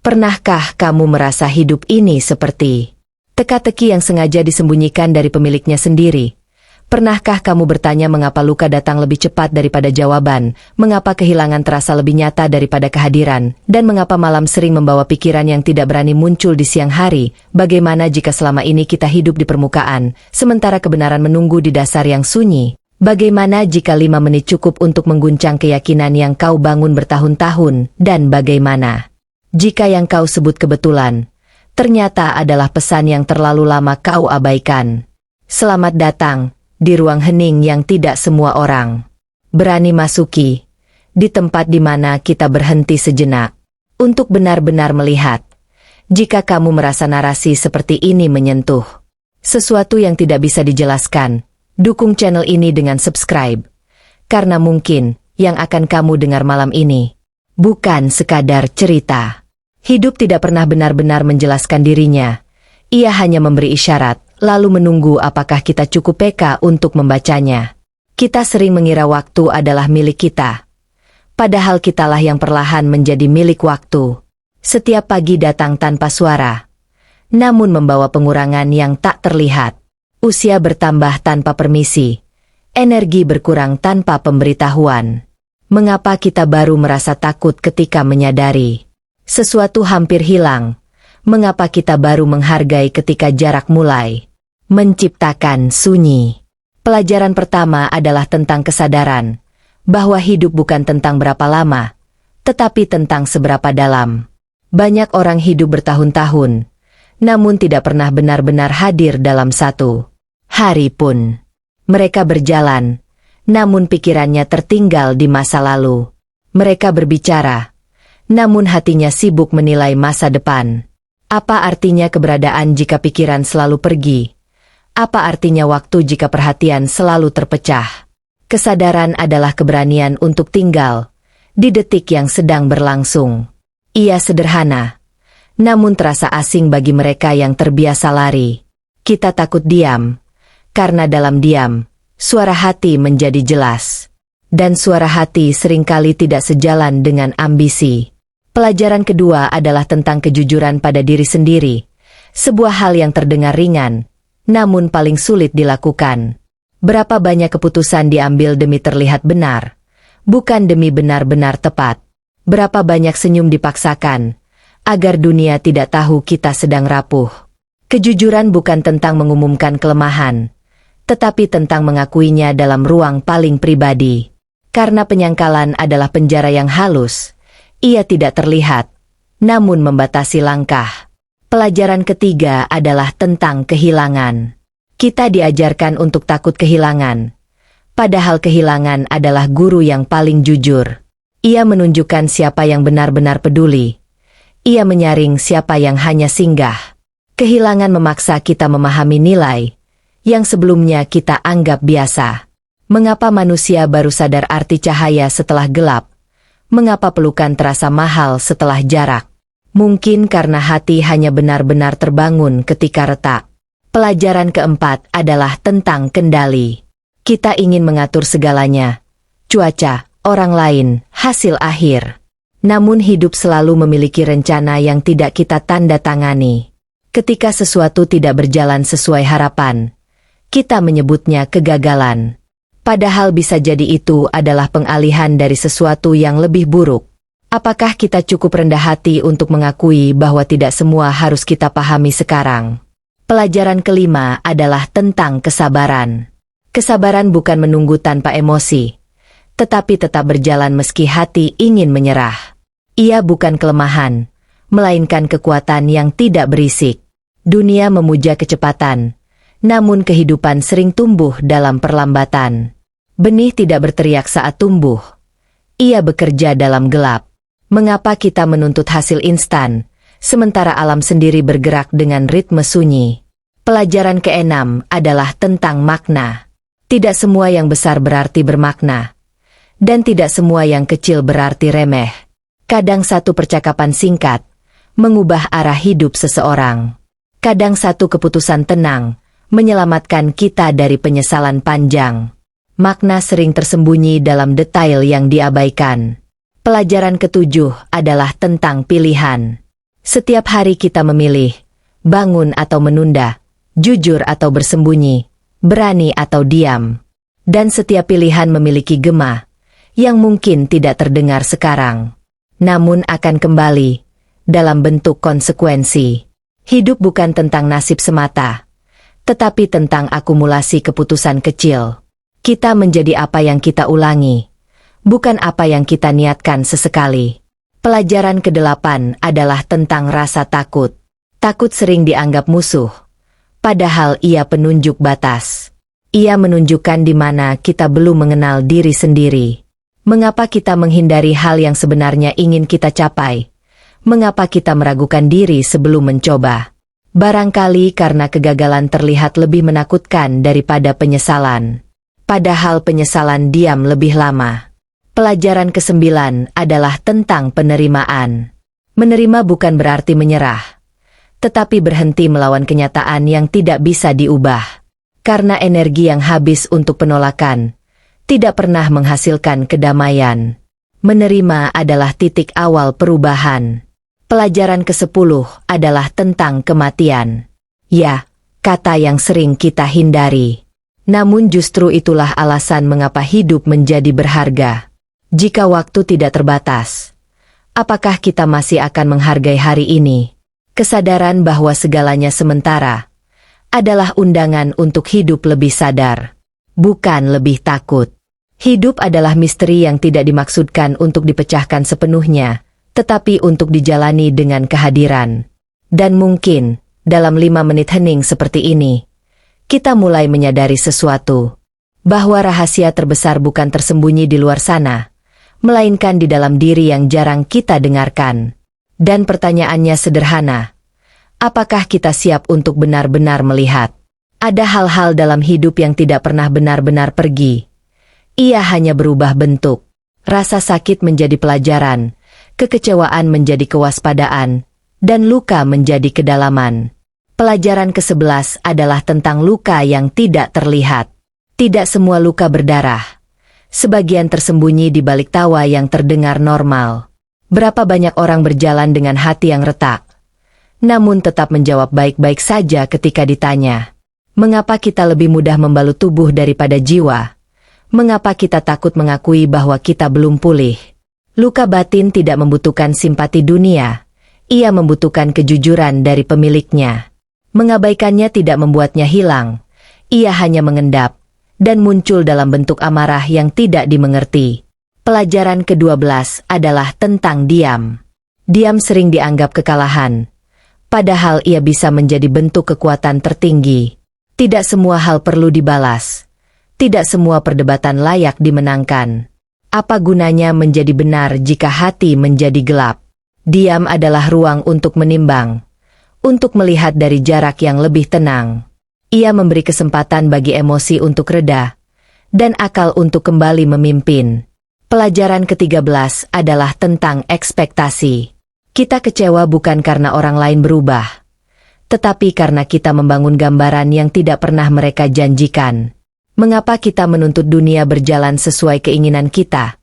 Pernahkah kamu merasa hidup ini seperti teka-teki yang sengaja disembunyikan dari pemiliknya sendiri? Pernahkah kamu bertanya mengapa luka datang lebih cepat daripada jawaban, mengapa kehilangan terasa lebih nyata daripada kehadiran, dan mengapa malam sering membawa pikiran yang tidak berani muncul di siang hari? Bagaimana jika selama ini kita hidup di permukaan, sementara kebenaran menunggu di dasar yang sunyi? Bagaimana jika 5 menit cukup untuk mengguncang keyakinan yang kau bangun bertahun-tahun? Dan bagaimana jika yang kau sebut kebetulan ternyata adalah pesan yang terlalu lama kau abaikan? Selamat datang di ruang hening yang tidak semua orang berani masuki, di tempat di mana kita berhenti sejenak untuk benar-benar melihat. Jika kamu merasa narasi seperti ini menyentuh sesuatu yang tidak bisa dijelaskan, dukung channel ini dengan subscribe, karena mungkin yang akan kamu dengar malam ini bukan sekadar cerita. Hidup tidak pernah benar-benar menjelaskan dirinya. Ia hanya memberi isyarat, lalu menunggu apakah kita cukup peka untuk membacanya. Kita sering mengira waktu adalah milik kita, padahal kitalah yang perlahan menjadi milik waktu. Setiap pagi datang tanpa suara, namun membawa pengurangan yang tak terlihat. Usia bertambah tanpa permisi, energi berkurang tanpa pemberitahuan. Mengapa kita baru merasa takut ketika menyadari sesuatu hampir hilang? Mengapa kita baru menghargai ketika jarak mulai menciptakan sunyi? Pelajaran pertama adalah tentang kesadaran, bahwa hidup bukan tentang berapa lama, tetapi tentang seberapa dalam. Banyak orang hidup bertahun-tahun, namun tidak pernah benar-benar hadir dalam satu hari pun. Mereka berjalan, namun pikirannya tertinggal di masa lalu. Mereka berbicara, namun hatinya sibuk menilai masa depan. Apa artinya keberadaan jika pikiran selalu pergi? Apa artinya waktu jika perhatian selalu terpecah? Kesadaran adalah keberanian untuk tinggal di detik yang sedang berlangsung. Ia sederhana, namun terasa asing bagi mereka yang terbiasa lari. Kita takut diam, karena dalam diam, suara hati menjadi jelas. Dan suara hati seringkali tidak sejalan dengan ambisi. Pelajaran kedua adalah tentang kejujuran pada diri sendiri. Sebuah hal yang terdengar ringan, namun paling sulit dilakukan. Berapa banyak keputusan diambil demi terlihat benar, bukan demi benar-benar tepat. Berapa banyak senyum dipaksakan, agar dunia tidak tahu kita sedang rapuh. Kejujuran bukan tentang mengumumkan kelemahan, tetapi tentang mengakuinya dalam ruang paling pribadi. Karena penyangkalan adalah penjara yang halus, ia tidak terlihat, namun membatasi langkah. Pelajaran ketiga adalah tentang kehilangan. Kita diajarkan untuk takut kehilangan, padahal kehilangan adalah guru yang paling jujur. Ia menunjukkan siapa yang benar-benar peduli. Ia menyaring siapa yang hanya singgah. Kehilangan memaksa kita memahami nilai yang sebelumnya kita anggap biasa. Mengapa manusia baru sadar arti cahaya setelah gelap? Mengapa pelukan terasa mahal setelah jarak? Mungkin karena hati hanya benar-benar terbangun ketika retak. Pelajaran keempat adalah tentang kendali. Kita ingin mengatur segalanya. Cuaca, orang lain, hasil akhir. Namun hidup selalu memiliki rencana yang tidak kita tanda tangani. Ketika sesuatu tidak berjalan sesuai harapan, kita menyebutnya kegagalan. Padahal bisa jadi itu adalah pengalihan dari sesuatu yang lebih buruk. Apakah kita cukup rendah hati untuk mengakui bahwa tidak semua harus kita pahami sekarang? Pelajaran kelima adalah tentang kesabaran. Kesabaran bukan menunggu tanpa emosi, tetapi tetap berjalan meski hati ingin menyerah. Ia bukan kelemahan, melainkan kekuatan yang tidak berisik. Dunia memuja kecepatan, namun kehidupan sering tumbuh dalam perlambatan. Benih tidak berteriak saat tumbuh. Ia bekerja dalam gelap. Mengapa kita menuntut hasil instan, sementara alam sendiri bergerak dengan ritme sunyi? Pelajaran keenam adalah tentang makna. Tidak semua yang besar berarti bermakna, dan tidak semua yang kecil berarti remeh. Kadang satu percakapan singkat mengubah arah hidup seseorang. Kadang satu keputusan tenang menyelamatkan kita dari penyesalan panjang. Makna sering tersembunyi dalam detail yang diabaikan. Pelajaran ketujuh adalah tentang pilihan. Setiap hari kita memilih, bangun atau menunda, jujur atau bersembunyi, berani atau diam. Dan setiap pilihan memiliki gema, yang mungkin tidak terdengar sekarang, namun akan kembali, dalam bentuk konsekuensi. Hidup bukan tentang nasib semata, tetapi tentang akumulasi keputusan kecil. Kita menjadi apa yang kita ulangi, bukan apa yang kita niatkan sesekali. Pelajaran ke-8 adalah tentang rasa takut. Takut sering dianggap musuh, padahal ia penunjuk batas. Ia menunjukkan di mana kita belum mengenal diri sendiri. Mengapa kita menghindari hal yang sebenarnya ingin kita capai? Mengapa kita meragukan diri sebelum mencoba? Barangkali karena kegagalan terlihat lebih menakutkan daripada penyesalan. Padahal penyesalan diam lebih lama. Pelajaran ke-9 adalah tentang penerimaan. Menerima bukan berarti menyerah, tetapi berhenti melawan kenyataan yang tidak bisa diubah. Karena energi yang habis untuk penolakan tidak pernah menghasilkan kedamaian. Menerima adalah titik awal perubahan. Pelajaran ke-10 adalah tentang kematian. Ya, kata yang sering kita hindari. Namun justru itulah alasan mengapa hidup menjadi berharga. Jika waktu tidak terbatas, apakah kita masih akan menghargai hari ini? Kesadaran bahwa segalanya sementara adalah undangan untuk hidup lebih sadar, bukan lebih takut. Hidup adalah misteri yang tidak dimaksudkan untuk dipecahkan sepenuhnya, tetapi untuk dijalani dengan kehadiran. Dan mungkin, dalam 5 menit hening seperti ini, kita mulai menyadari sesuatu. Bahwa rahasia terbesar bukan tersembunyi di luar sana, melainkan di dalam diri yang jarang kita dengarkan. Dan pertanyaannya sederhana. Apakah kita siap untuk benar-benar melihat? Ada hal-hal dalam hidup yang tidak pernah benar-benar pergi. Ia hanya berubah bentuk. Rasa sakit menjadi pelajaran, kekecewaan menjadi kewaspadaan, dan luka menjadi kedalaman. Pelajaran ke-11 adalah tentang luka yang tidak terlihat. Tidak semua luka berdarah. Sebagian tersembunyi di balik tawa yang terdengar normal. Berapa banyak orang berjalan dengan hati yang retak, namun tetap menjawab baik-baik saja ketika ditanya. Mengapa kita lebih mudah membalut tubuh daripada jiwa? Mengapa kita takut mengakui bahwa kita belum pulih? Luka batin tidak membutuhkan simpati dunia. Ia membutuhkan kejujuran dari pemiliknya. Mengabaikannya tidak membuatnya hilang. Ia hanya mengendap dan muncul dalam bentuk amarah yang tidak dimengerti. Pelajaran ke-12 adalah tentang diam. Diam sering dianggap kekalahan, padahal ia bisa menjadi bentuk kekuatan tertinggi. Tidak semua hal perlu dibalas. Tidak semua perdebatan layak dimenangkan. Apa gunanya menjadi benar jika hati menjadi gelap? Diam adalah ruang untuk menimbang, untuk melihat dari jarak yang lebih tenang. Ia memberi kesempatan bagi emosi untuk reda, dan akal untuk kembali memimpin. Pelajaran ke-13 adalah tentang ekspektasi. Kita kecewa bukan karena orang lain berubah, tetapi karena kita membangun gambaran yang tidak pernah mereka janjikan. Mengapa kita menuntut dunia berjalan sesuai keinginan kita,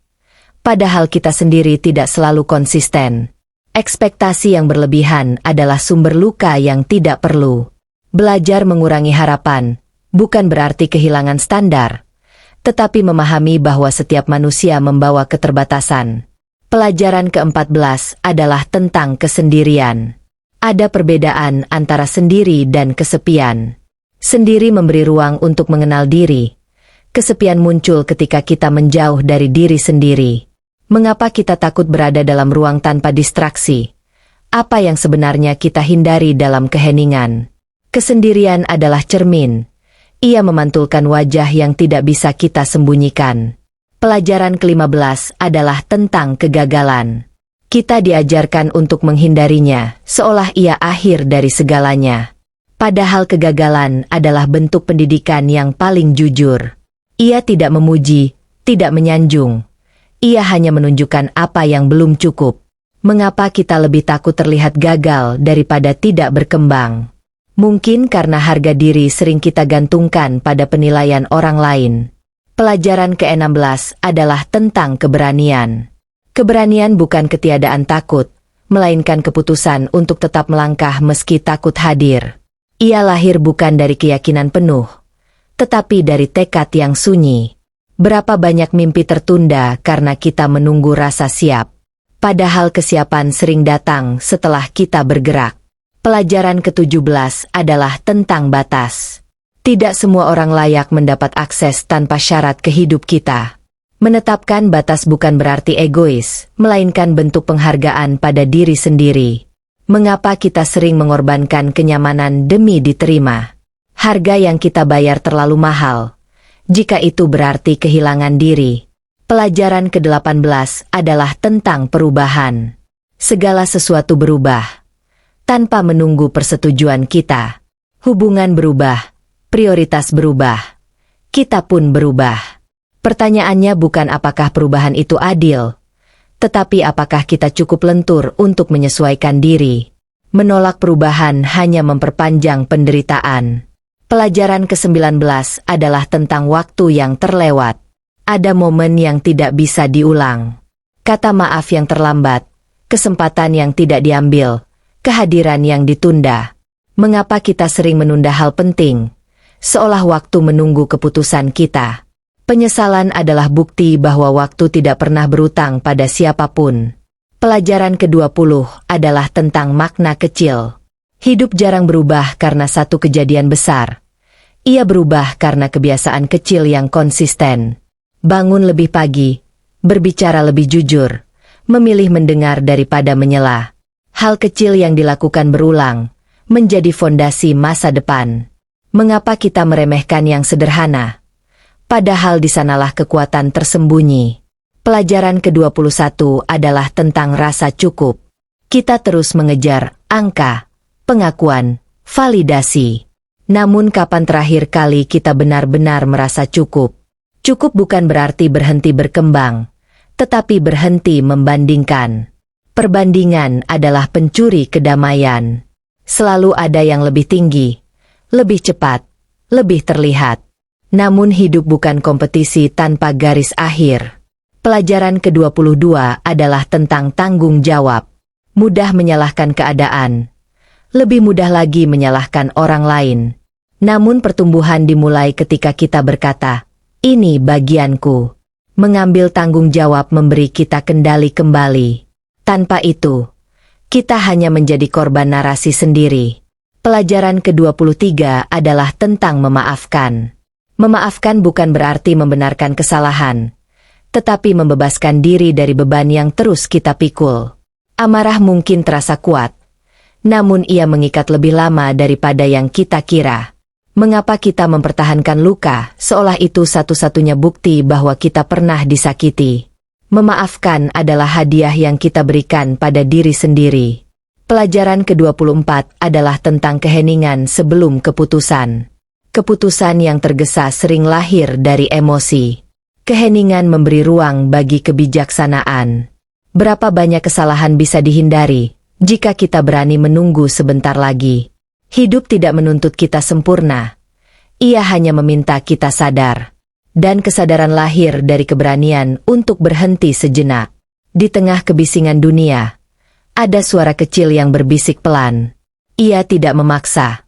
padahal kita sendiri tidak selalu konsisten? Ekspektasi yang berlebihan adalah sumber luka yang tidak perlu. Belajar mengurangi harapan bukan berarti kehilangan standar, tetapi memahami bahwa setiap manusia membawa keterbatasan. Pelajaran ke-14 adalah tentang kesendirian. Ada perbedaan antara sendiri dan kesepian. Sendiri memberi ruang untuk mengenal diri. Kesepian muncul ketika kita menjauh dari diri sendiri. Mengapa kita takut berada dalam ruang tanpa distraksi? Apa yang sebenarnya kita hindari dalam keheningan? Kesendirian adalah cermin. Ia memantulkan wajah yang tidak bisa kita sembunyikan. Pelajaran ke-15 adalah tentang kegagalan. Kita diajarkan untuk menghindarinya, seolah ia akhir dari segalanya. Padahal kegagalan adalah bentuk pendidikan yang paling jujur. Ia tidak memuji, tidak menyanjung. Ia hanya menunjukkan apa yang belum cukup. Mengapa kita lebih takut terlihat gagal daripada tidak berkembang? Mungkin karena harga diri sering kita gantungkan pada penilaian orang lain. Pelajaran ke-16 adalah tentang keberanian. Keberanian bukan ketiadaan takut, melainkan keputusan untuk tetap melangkah meski takut hadir. Ia lahir bukan dari keyakinan penuh, tetapi dari tekad yang sunyi. Berapa banyak mimpi tertunda karena kita menunggu rasa siap. Padahal kesiapan sering datang setelah kita bergerak. Pelajaran ke-17 adalah tentang batas. Tidak semua orang layak mendapat akses tanpa syarat ke hidup kita. Menetapkan batas bukan berarti egois, melainkan bentuk penghargaan pada diri sendiri. Mengapa kita sering mengorbankan kenyamanan demi diterima? Harga yang kita bayar terlalu mahal. Jika itu berarti kehilangan diri. Pelajaran ke-18 adalah tentang perubahan. Segala sesuatu berubah. Tanpa menunggu persetujuan kita. Hubungan berubah. Prioritas berubah. Kita pun berubah. Pertanyaannya bukan apakah perubahan itu adil, tetapi apakah kita cukup lentur untuk menyesuaikan diri. Menolak perubahan hanya memperpanjang penderitaan. Pelajaran ke-19 adalah tentang waktu yang terlewat. Ada momen yang tidak bisa diulang. Kata maaf yang terlambat, kesempatan yang tidak diambil, kehadiran yang ditunda. Mengapa kita sering menunda hal penting, seolah waktu menunggu keputusan kita? Penyesalan adalah bukti bahwa waktu tidak pernah berutang pada siapapun. Pelajaran ke-20 adalah tentang makna kecil. Hidup jarang berubah karena satu kejadian besar. Ia berubah karena kebiasaan kecil yang konsisten. Bangun lebih pagi, berbicara lebih jujur, memilih mendengar daripada menyela. Hal kecil yang dilakukan berulang, menjadi fondasi masa depan. Mengapa kita meremehkan yang sederhana? Padahal di sanalah kekuatan tersembunyi. Pelajaran ke-21 adalah tentang rasa cukup. Kita terus mengejar angka, pengakuan, validasi. Namun kapan terakhir kali kita benar-benar merasa cukup? Cukup bukan berarti berhenti berkembang, tetapi berhenti membandingkan. Perbandingan adalah pencuri kedamaian. Selalu ada yang lebih tinggi, lebih cepat, lebih terlihat. Namun hidup bukan kompetisi tanpa garis akhir. Pelajaran ke-22 adalah tentang tanggung jawab. Mudah menyalahkan keadaan. Lebih mudah lagi menyalahkan orang lain. Namun pertumbuhan dimulai ketika kita berkata, "Ini bagianku." Mengambil tanggung jawab memberi kita kendali kembali. Tanpa itu, kita hanya menjadi korban narasi sendiri. Pelajaran ke-23 adalah tentang memaafkan. Memaafkan bukan berarti membenarkan kesalahan, tetapi membebaskan diri dari beban yang terus kita pikul. Amarah mungkin terasa kuat, namun ia mengikat lebih lama daripada yang kita kira. Mengapa kita mempertahankan luka, seolah itu satu-satunya bukti bahwa kita pernah disakiti? Memaafkan adalah hadiah yang kita berikan pada diri sendiri. Pelajaran ke-24 adalah tentang keheningan sebelum keputusan. Keputusan yang tergesa sering lahir dari emosi. Keheningan memberi ruang bagi kebijaksanaan. Berapa banyak kesalahan bisa dihindari jika kita berani menunggu sebentar lagi? Hidup tidak menuntut kita sempurna. Ia hanya meminta kita sadar. Dan kesadaran lahir dari keberanian untuk berhenti sejenak. Di tengah kebisingan dunia, ada suara kecil yang berbisik pelan. Ia tidak memaksa,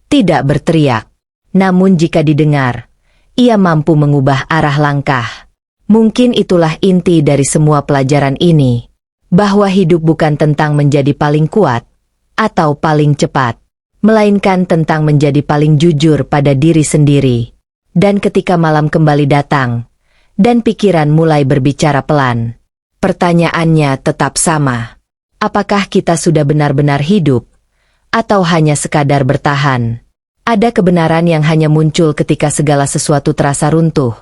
tidak berteriak. Namun jika didengar, ia mampu mengubah arah langkah. Mungkin itulah inti dari semua pelajaran ini. Bahwa hidup bukan tentang menjadi paling kuat atau paling cepat, melainkan tentang menjadi paling jujur pada diri sendiri. Dan ketika malam kembali datang, dan pikiran mulai berbicara pelan, pertanyaannya tetap sama. Apakah kita sudah benar-benar hidup, atau hanya sekadar bertahan? Ada kebenaran yang hanya muncul ketika segala sesuatu terasa runtuh,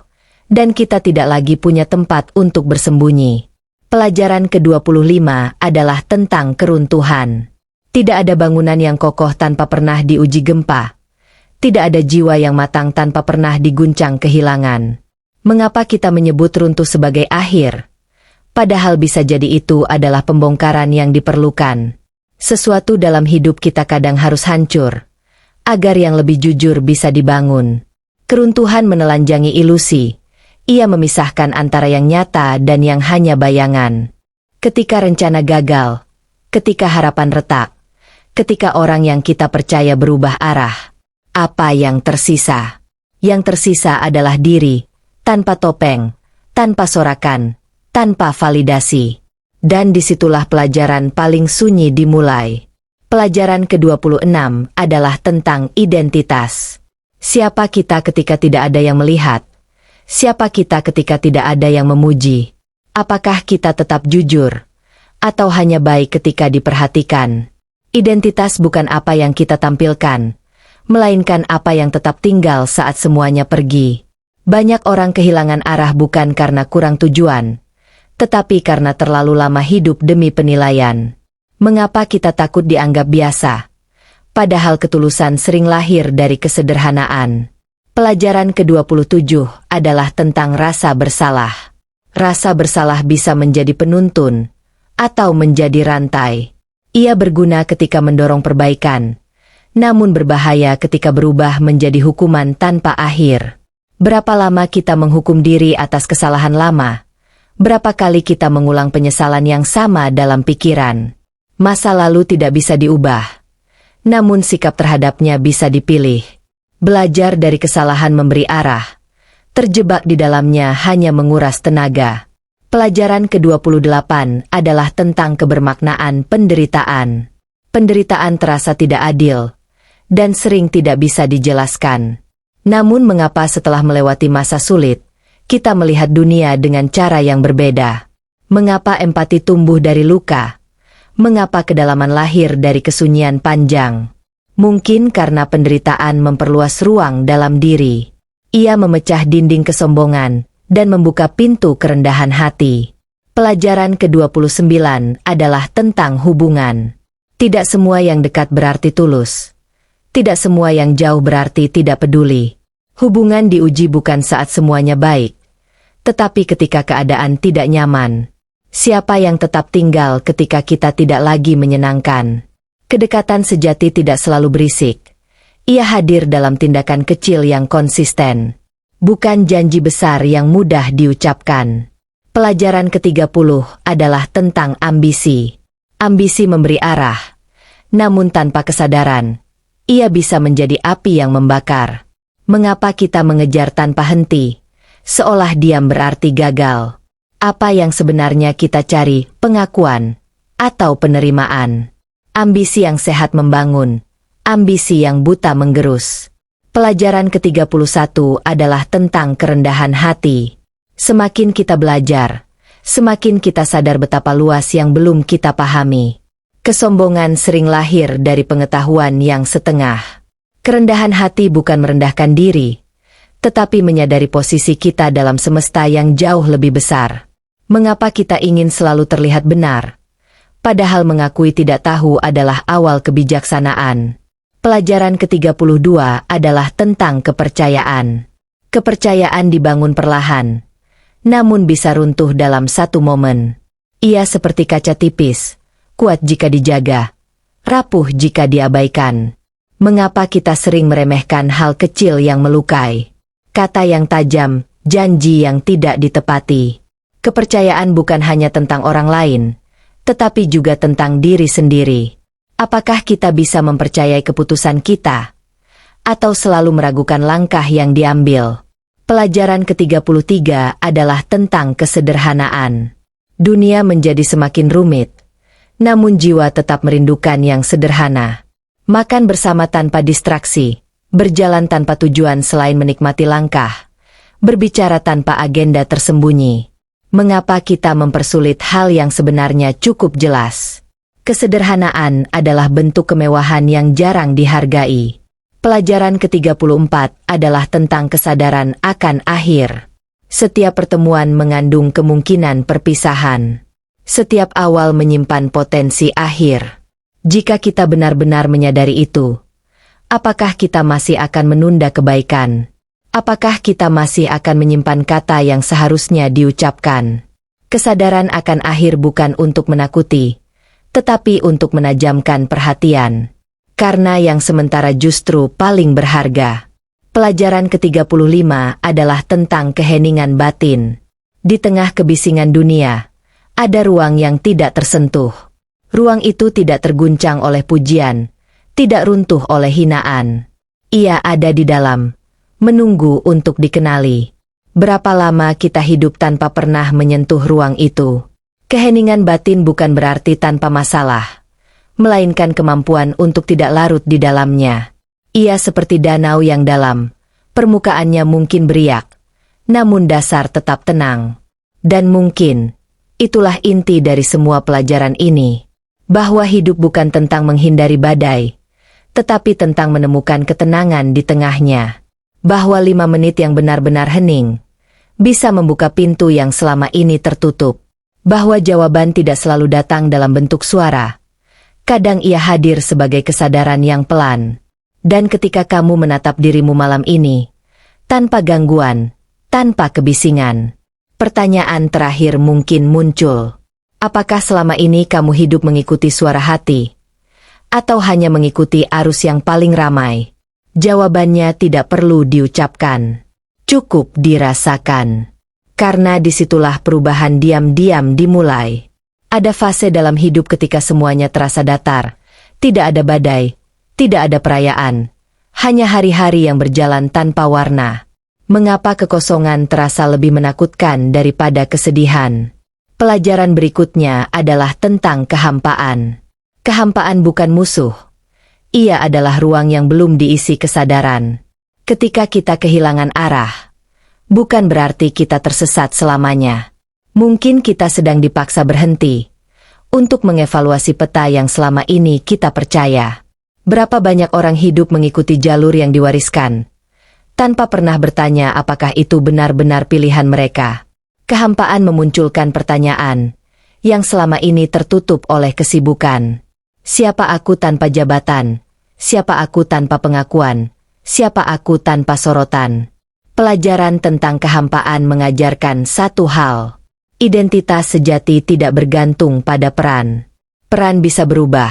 dan kita tidak lagi punya tempat untuk bersembunyi. Pelajaran ke-25 adalah tentang keruntuhan. Tidak ada bangunan yang kokoh tanpa pernah diuji gempa. Tidak ada jiwa yang matang tanpa pernah diguncang kehilangan. Mengapa kita menyebut runtuh sebagai akhir? Padahal bisa jadi itu adalah pembongkaran yang diperlukan. Sesuatu dalam hidup kita kadang harus hancur, agar yang lebih jujur bisa dibangun. Keruntuhan menelanjangi ilusi. Ia memisahkan antara yang nyata dan yang hanya bayangan. Ketika rencana gagal, Ketika harapan retak, ketika orang yang kita percaya berubah arah, apa yang tersisa? Yang tersisa adalah diri, tanpa topeng, tanpa sorakan, tanpa validasi. Dan disitulah pelajaran paling sunyi dimulai. Pelajaran ke-26 adalah tentang identitas. Siapa kita ketika tidak ada yang melihat? Siapa kita ketika tidak ada yang memuji? Apakah kita tetap jujur? Atau hanya baik ketika diperhatikan? Identitas bukan apa yang kita tampilkan, melainkan apa yang tetap tinggal saat semuanya pergi. Banyak orang kehilangan arah bukan karena kurang tujuan, tetapi karena terlalu lama hidup demi penilaian. Mengapa kita takut dianggap biasa? Padahal ketulusan sering lahir dari kesederhanaan. Pelajaran ke-27 adalah tentang rasa bersalah. Rasa bersalah bisa menjadi penuntun, atau menjadi rantai. Ia berguna ketika mendorong perbaikan, namun berbahaya ketika berubah menjadi hukuman tanpa akhir. Berapa lama kita menghukum diri atas kesalahan lama? Berapa kali kita mengulang penyesalan yang sama dalam pikiran? Masa lalu tidak bisa diubah, namun sikap terhadapnya bisa dipilih. Belajar dari kesalahan memberi arah, terjebak di dalamnya hanya menguras tenaga. Pelajaran ke-28 adalah tentang kebermaknaan penderitaan. Penderitaan terasa tidak adil, dan sering tidak bisa dijelaskan. Namun mengapa setelah melewati masa sulit, kita melihat dunia dengan cara yang berbeda? Mengapa empati tumbuh dari luka? Mengapa kedalaman lahir dari kesunyian panjang? Mungkin karena penderitaan memperluas ruang dalam diri. Ia memecah dinding kesombongan dan membuka pintu kerendahan hati. Pelajaran ke-29 adalah tentang hubungan. Tidak semua yang dekat berarti tulus. Tidak semua yang jauh berarti tidak peduli. Hubungan diuji bukan saat semuanya baik, tetapi ketika keadaan tidak nyaman. Siapa yang tetap tinggal ketika kita tidak lagi menyenangkan? Kedekatan sejati tidak selalu berisik. Ia hadir dalam tindakan kecil yang konsisten, bukan janji besar yang mudah diucapkan. Pelajaran ke-30 adalah tentang ambisi. Ambisi memberi arah, namun tanpa kesadaran, ia bisa menjadi api yang membakar. Mengapa kita mengejar tanpa henti, seolah diam berarti gagal? Apa yang sebenarnya kita cari, pengakuan atau penerimaan? Ambisi yang sehat membangun, ambisi yang buta menggerus. Pelajaran ke-31 adalah tentang kerendahan hati. Semakin kita belajar, semakin kita sadar betapa luas yang belum kita pahami. Kesombongan sering lahir dari pengetahuan yang setengah. Kerendahan hati bukan merendahkan diri, tetapi menyadari posisi kita dalam semesta yang jauh lebih besar. Mengapa kita ingin selalu terlihat benar? Padahal mengakui tidak tahu adalah awal kebijaksanaan. Pelajaran ke-32 adalah tentang kepercayaan. Kepercayaan dibangun perlahan, namun bisa runtuh dalam satu momen. Ia seperti kaca tipis, kuat jika dijaga, rapuh jika diabaikan. Mengapa kita sering meremehkan hal kecil yang melukai? Kata yang tajam, janji yang tidak ditepati. Kepercayaan bukan hanya tentang orang lain, tetapi juga tentang diri sendiri. Apakah kita bisa mempercayai keputusan kita? Atau selalu meragukan langkah yang diambil? Pelajaran ke-33 adalah tentang kesederhanaan. Dunia menjadi semakin rumit, namun jiwa tetap merindukan yang sederhana. Makan bersama tanpa distraksi, berjalan tanpa tujuan selain menikmati langkah, berbicara tanpa agenda tersembunyi. Mengapa kita mempersulit hal yang sebenarnya cukup jelas? Kesederhanaan adalah bentuk kemewahan yang jarang dihargai. Pelajaran ke-34 adalah tentang kesadaran akan akhir. Setiap pertemuan mengandung kemungkinan perpisahan. Setiap awal menyimpan potensi akhir. Jika kita benar-benar menyadari itu, apakah kita masih akan menunda kebaikan? Apakah kita masih akan menyimpan kata yang seharusnya diucapkan? Kesadaran akan akhir bukan untuk menakuti, tetapi untuk menajamkan perhatian. Karena yang sementara justru paling berharga. Pelajaran ke-35 adalah tentang keheningan batin. Di tengah kebisingan dunia, ada ruang yang tidak tersentuh. Ruang itu tidak terguncang oleh pujian, tidak runtuh oleh hinaan. Ia ada di dalam, menunggu untuk dikenali. Berapa lama kita hidup tanpa pernah menyentuh ruang itu? Keheningan batin bukan berarti tanpa masalah, melainkan kemampuan untuk tidak larut di dalamnya. Ia seperti danau yang dalam, permukaannya mungkin beriak, namun dasar tetap tenang. Dan mungkin, itulah inti dari semua pelajaran ini. Bahwa hidup bukan tentang menghindari badai, tetapi tentang menemukan ketenangan di tengahnya. Bahwa 5 menit yang benar-benar hening bisa membuka pintu yang selama ini tertutup. Bahwa jawaban tidak selalu datang dalam bentuk suara. Kadang ia hadir sebagai kesadaran yang pelan. Dan ketika kamu menatap dirimu malam ini, tanpa gangguan, tanpa kebisingan, pertanyaan terakhir mungkin muncul. Apakah selama ini kamu hidup mengikuti suara hati? Atau hanya mengikuti arus yang paling ramai? Jawabannya tidak perlu diucapkan. Cukup dirasakan. Karena disitulah perubahan diam-diam dimulai. Ada fase dalam hidup ketika semuanya terasa datar. Tidak ada badai, tidak ada perayaan. Hanya hari-hari yang berjalan tanpa warna. Mengapa kekosongan terasa lebih menakutkan daripada kesedihan? Pelajaran berikutnya adalah tentang kehampaan. Kehampaan bukan musuh. Ia adalah ruang yang belum diisi kesadaran. Ketika kita kehilangan arah, bukan berarti kita tersesat selamanya. Mungkin kita sedang dipaksa berhenti untuk mengevaluasi peta yang selama ini kita percaya. Berapa banyak orang hidup mengikuti jalur yang diwariskan, tanpa pernah bertanya apakah itu benar-benar pilihan mereka. Kehampaan memunculkan pertanyaan yang selama ini tertutup oleh kesibukan. Siapa aku tanpa jabatan? Siapa aku tanpa pengakuan? Siapa aku tanpa sorotan? Pelajaran tentang kehampaan mengajarkan satu hal. Identitas sejati tidak bergantung pada peran. Peran bisa berubah.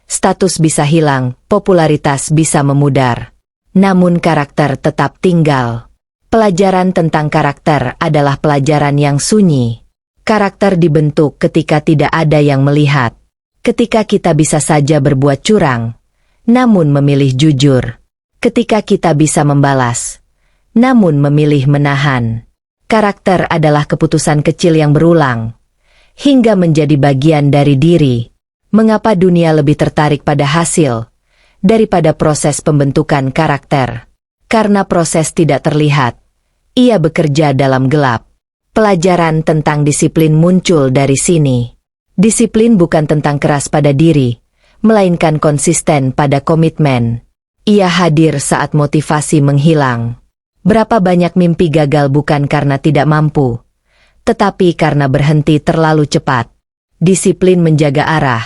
Status bisa hilang, popularitas bisa memudar. Namun karakter tetap tinggal. Pelajaran tentang karakter adalah pelajaran yang sunyi. Karakter dibentuk ketika tidak ada yang melihat. Ketika kita bisa saja berbuat curang, namun memilih jujur. Ketika kita bisa membalas, namun memilih menahan. Karakter adalah keputusan kecil yang berulang, hingga menjadi bagian dari diri. Mengapa dunia lebih tertarik pada hasil daripada proses pembentukan karakter? Karena proses tidak terlihat. Ia bekerja dalam gelap. Pelajaran tentang disiplin muncul dari sini. Disiplin bukan tentang keras pada diri, melainkan konsisten pada komitmen. Ia hadir saat motivasi menghilang. Berapa banyak mimpi gagal bukan karena tidak mampu, tetapi karena berhenti terlalu cepat. Disiplin menjaga arah.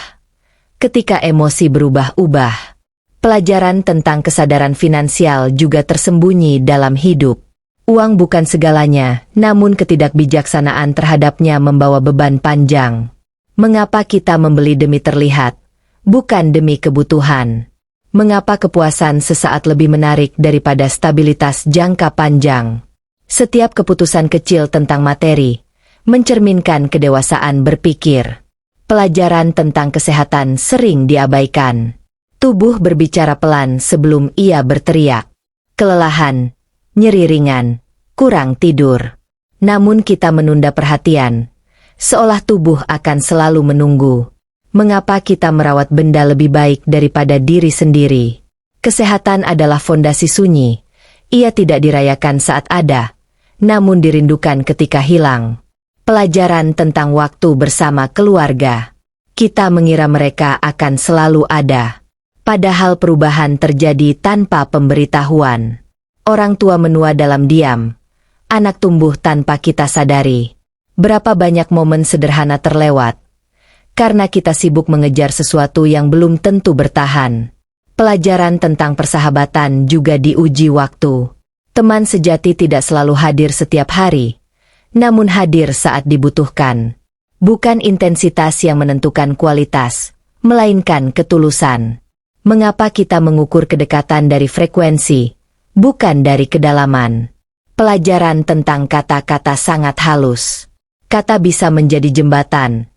Ketika emosi berubah-ubah. Pelajaran tentang kesadaran finansial juga tersembunyi dalam hidup. Uang bukan segalanya, namun ketidakbijaksanaan terhadapnya membawa beban panjang. Mengapa kita membeli demi terlihat, bukan demi kebutuhan? Mengapa kepuasan sesaat lebih menarik daripada stabilitas jangka panjang? Setiap keputusan kecil tentang materi mencerminkan kedewasaan berpikir. Pelajaran tentang kesehatan sering diabaikan. Tubuh berbicara pelan sebelum ia berteriak. Kelelahan, nyeri ringan, kurang tidur. Namun kita menunda perhatian, seolah tubuh akan selalu menunggu. Mengapa kita merawat benda lebih baik daripada diri sendiri? Kesehatan adalah fondasi sunyi. Ia tidak dirayakan saat ada, namun dirindukan ketika hilang. Pelajaran tentang waktu bersama keluarga. Kita mengira mereka akan selalu ada. Padahal perubahan terjadi tanpa pemberitahuan. Orang tua menua dalam diam. Anak tumbuh tanpa kita sadari. Berapa banyak momen sederhana terlewat karena kita sibuk mengejar sesuatu yang belum tentu bertahan. Pelajaran tentang persahabatan juga diuji waktu. Teman sejati tidak selalu hadir setiap hari, namun hadir saat dibutuhkan. Bukan intensitas yang menentukan kualitas, melainkan ketulusan. Mengapa kita mengukur kedekatan dari frekuensi, bukan dari kedalaman? Pelajaran tentang kata-kata sangat halus. Kata bisa menjadi jembatan,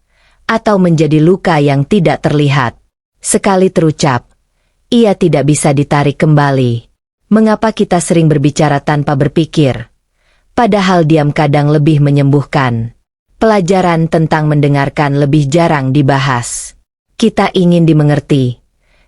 atau menjadi luka yang tidak terlihat. Sekali terucap, ia tidak bisa ditarik kembali. Mengapa kita sering berbicara tanpa berpikir? Padahal diam kadang lebih menyembuhkan. Pelajaran tentang mendengarkan lebih jarang dibahas. Kita ingin dimengerti,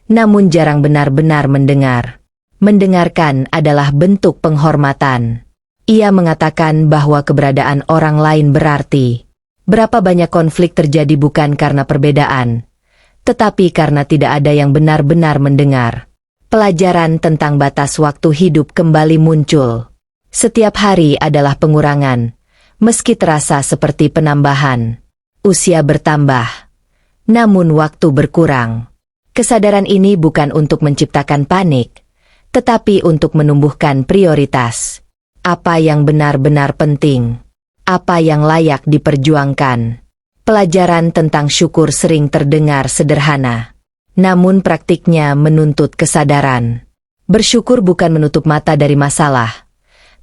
namun jarang benar-benar mendengar. Mendengarkan adalah bentuk penghormatan. Ia mengatakan bahwa keberadaan orang lain berarti. Berapa banyak konflik terjadi bukan karena perbedaan, tetapi karena tidak ada yang benar-benar mendengar. Pelajaran tentang batas waktu hidup kembali muncul. Setiap hari adalah pengurangan, meski terasa seperti penambahan. Usia bertambah, namun waktu berkurang. Kesadaran ini bukan untuk menciptakan panik, tetapi untuk menumbuhkan prioritas. Apa yang benar-benar penting? Apa yang layak diperjuangkan? Pelajaran tentang syukur sering terdengar sederhana, namun praktiknya menuntut kesadaran. Bersyukur bukan menutup mata dari masalah,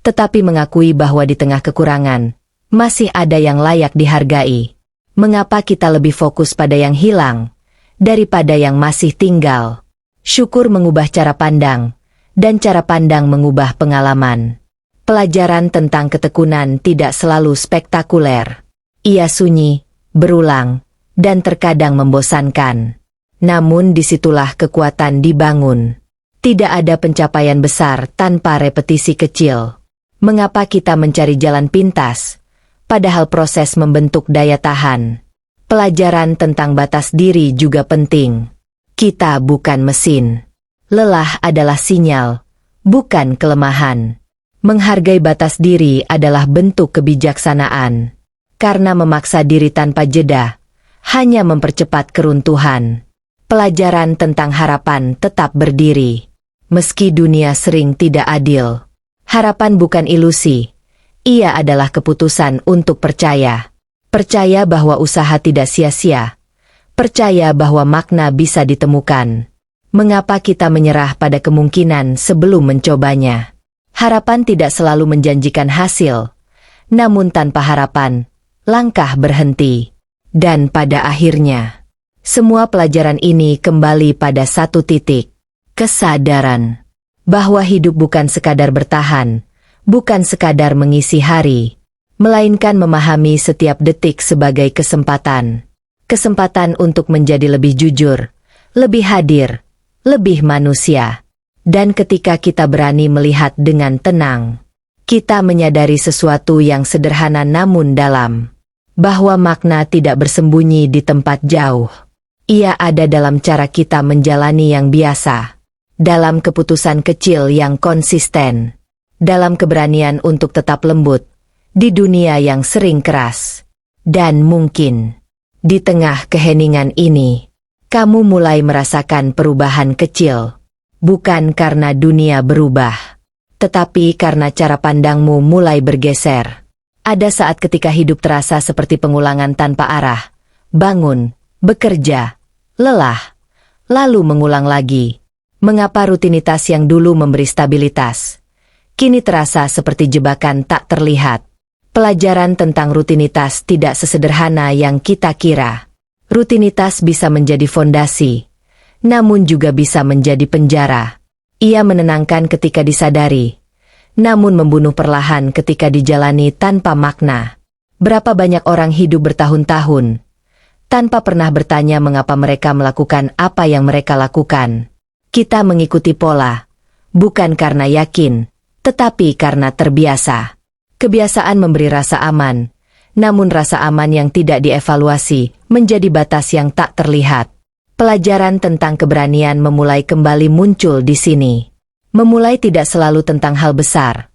tetapi mengakui bahwa di tengah kekurangan, masih ada yang layak dihargai. Mengapa kita lebih fokus pada yang hilang, daripada yang masih tinggal? Syukur mengubah cara pandang, dan cara pandang mengubah pengalaman. Pelajaran tentang ketekunan tidak selalu spektakuler. Ia sunyi, berulang, dan terkadang membosankan. Namun disitulah kekuatan dibangun. Tidak ada pencapaian besar tanpa repetisi kecil. Mengapa kita mencari jalan pintas, padahal proses membentuk daya tahan? Pelajaran tentang batas diri juga penting. Kita bukan mesin. Lelah adalah sinyal, bukan kelemahan. Menghargai batas diri adalah bentuk kebijaksanaan. Karena memaksa diri tanpa jeda, hanya mempercepat keruntuhan. Pelajaran tentang harapan tetap berdiri. Meski dunia sering tidak adil. Harapan bukan ilusi, ia adalah keputusan untuk percaya. Percaya bahwa usaha tidak sia-sia. Percaya bahwa makna bisa ditemukan. Mengapa kita menyerah pada kemungkinan sebelum mencobanya? Harapan tidak selalu menjanjikan hasil, namun tanpa harapan, langkah berhenti. Dan pada akhirnya, semua pelajaran ini kembali pada satu titik. Kesadaran. Bahwa hidup bukan sekadar bertahan, bukan sekadar mengisi hari, melainkan memahami setiap detik sebagai kesempatan. Kesempatan untuk menjadi lebih jujur, lebih hadir, lebih manusia. Dan ketika kita berani melihat dengan tenang, kita menyadari sesuatu yang sederhana namun dalam. Bahwa makna tidak bersembunyi di tempat jauh. Ia ada dalam cara kita menjalani yang biasa. Dalam keputusan kecil yang konsisten. Dalam keberanian untuk tetap lembut. Di dunia yang sering keras. Dan mungkin, di tengah keheningan ini, kamu mulai merasakan perubahan kecil. Bukan karena dunia berubah, tetapi karena cara pandangmu mulai bergeser. Ada saat ketika hidup terasa seperti pengulangan tanpa arah. Bangun, bekerja, lelah, lalu mengulang lagi. Mengapa rutinitas yang dulu memberi stabilitas, kini terasa seperti jebakan tak terlihat? Pelajaran tentang rutinitas tidak sesederhana yang kita kira. Rutinitas bisa menjadi fondasi, namun juga bisa menjadi penjara. Ia menenangkan ketika disadari, namun membunuh perlahan ketika dijalani tanpa makna. Berapa banyak orang hidup bertahun-tahun, tanpa pernah bertanya mengapa mereka melakukan apa yang mereka lakukan. Kita mengikuti pola, bukan karena yakin, tetapi karena terbiasa. Kebiasaan memberi rasa aman, namun rasa aman yang tidak dievaluasi menjadi batas yang tak terlihat. Pelajaran tentang keberanian memulai kembali muncul di sini. Memulai tidak selalu tentang hal besar.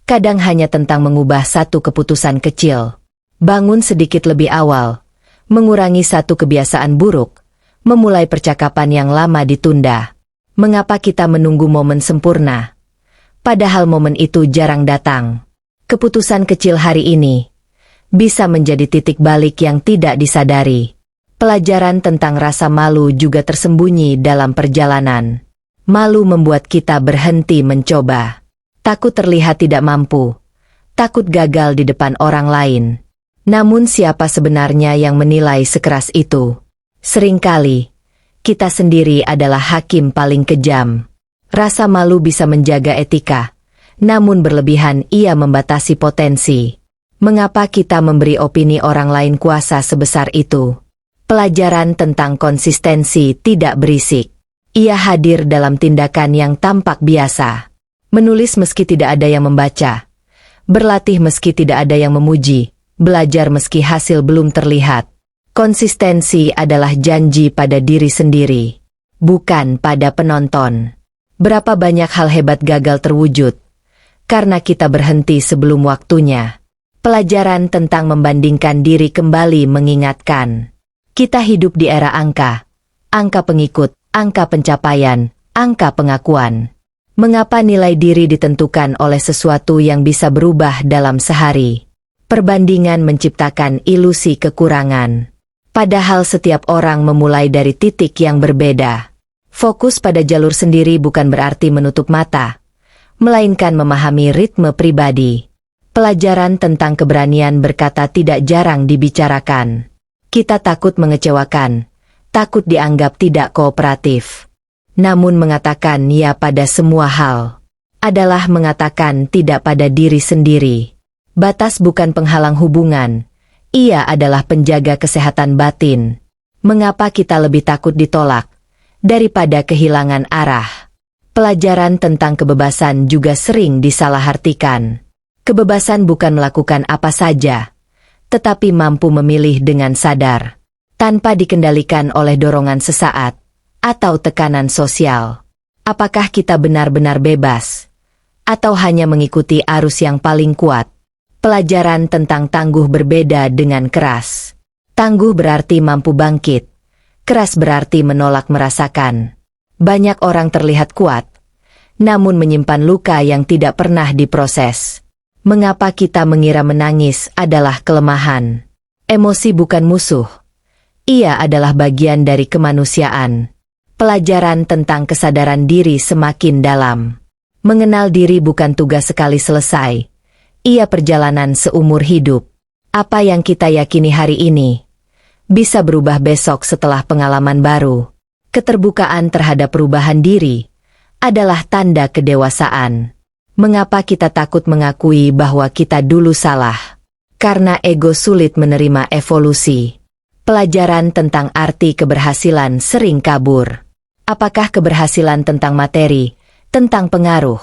Kadang hanya tentang mengubah satu keputusan kecil. Bangun sedikit lebih awal. Mengurangi satu kebiasaan buruk. Memulai percakapan yang lama ditunda. Mengapa kita menunggu momen sempurna? Padahal momen itu jarang datang. Keputusan kecil hari ini bisa menjadi titik balik yang tidak disadari. Pelajaran tentang rasa malu juga tersembunyi dalam perjalanan. Malu membuat kita berhenti mencoba. Takut terlihat tidak mampu. Takut gagal di depan orang lain. Namun siapa sebenarnya yang menilai sekeras itu? Seringkali, kita sendiri adalah hakim paling kejam. Rasa malu bisa menjaga etika, namun berlebihan ia membatasi potensi. Mengapa kita memberi opini orang lain kuasa sebesar itu? Pelajaran tentang konsistensi tidak berisik. Ia hadir dalam tindakan yang tampak biasa. Menulis meski tidak ada yang membaca. Berlatih meski tidak ada yang memuji. Belajar meski hasil belum terlihat. Konsistensi adalah janji pada diri sendiri, bukan pada penonton. Berapa banyak hal hebat gagal terwujud karena kita berhenti sebelum waktunya. Pelajaran tentang membandingkan diri kembali mengingatkan. Kita hidup di era angka. Angka pengikut, angka pencapaian, angka pengakuan. Mengapa nilai diri ditentukan oleh sesuatu yang bisa berubah dalam sehari? Perbandingan menciptakan ilusi kekurangan. Padahal setiap orang memulai dari titik yang berbeda. Fokus pada jalur sendiri bukan berarti menutup mata, melainkan memahami ritme pribadi. Pelajaran tentang keberanian berkata tidak jarang dibicarakan. Kita takut mengecewakan, takut dianggap tidak kooperatif. Namun mengatakan ya pada semua hal adalah mengatakan tidak pada diri sendiri. Batas bukan penghalang hubungan, ia adalah penjaga kesehatan batin. Mengapa kita lebih takut ditolak daripada kehilangan arah? Pelajaran tentang kebebasan juga sering disalahartikan. Kebebasan bukan melakukan apa saja, tetapi mampu memilih dengan sadar, tanpa dikendalikan oleh dorongan sesaat atau tekanan sosial. Apakah kita benar-benar bebas, atau hanya mengikuti arus yang paling kuat? Pelajaran tentang tangguh berbeda dengan keras. Tangguh berarti mampu bangkit, keras berarti menolak merasakan. Banyak orang terlihat kuat, namun menyimpan luka yang tidak pernah diproses. Mengapa kita mengira menangis adalah kelemahan? Emosi bukan musuh. Ia adalah bagian dari kemanusiaan. Pelajaran tentang kesadaran diri semakin dalam. Mengenal diri bukan tugas sekali selesai. Ia perjalanan seumur hidup. Apa yang kita yakini hari ini bisa berubah besok setelah pengalaman baru. Keterbukaan terhadap perubahan diri adalah tanda kedewasaan. Mengapa kita takut mengakui bahwa kita dulu salah? Karena ego sulit menerima evolusi. Pelajaran tentang arti keberhasilan sering kabur. Apakah keberhasilan tentang materi, tentang pengaruh,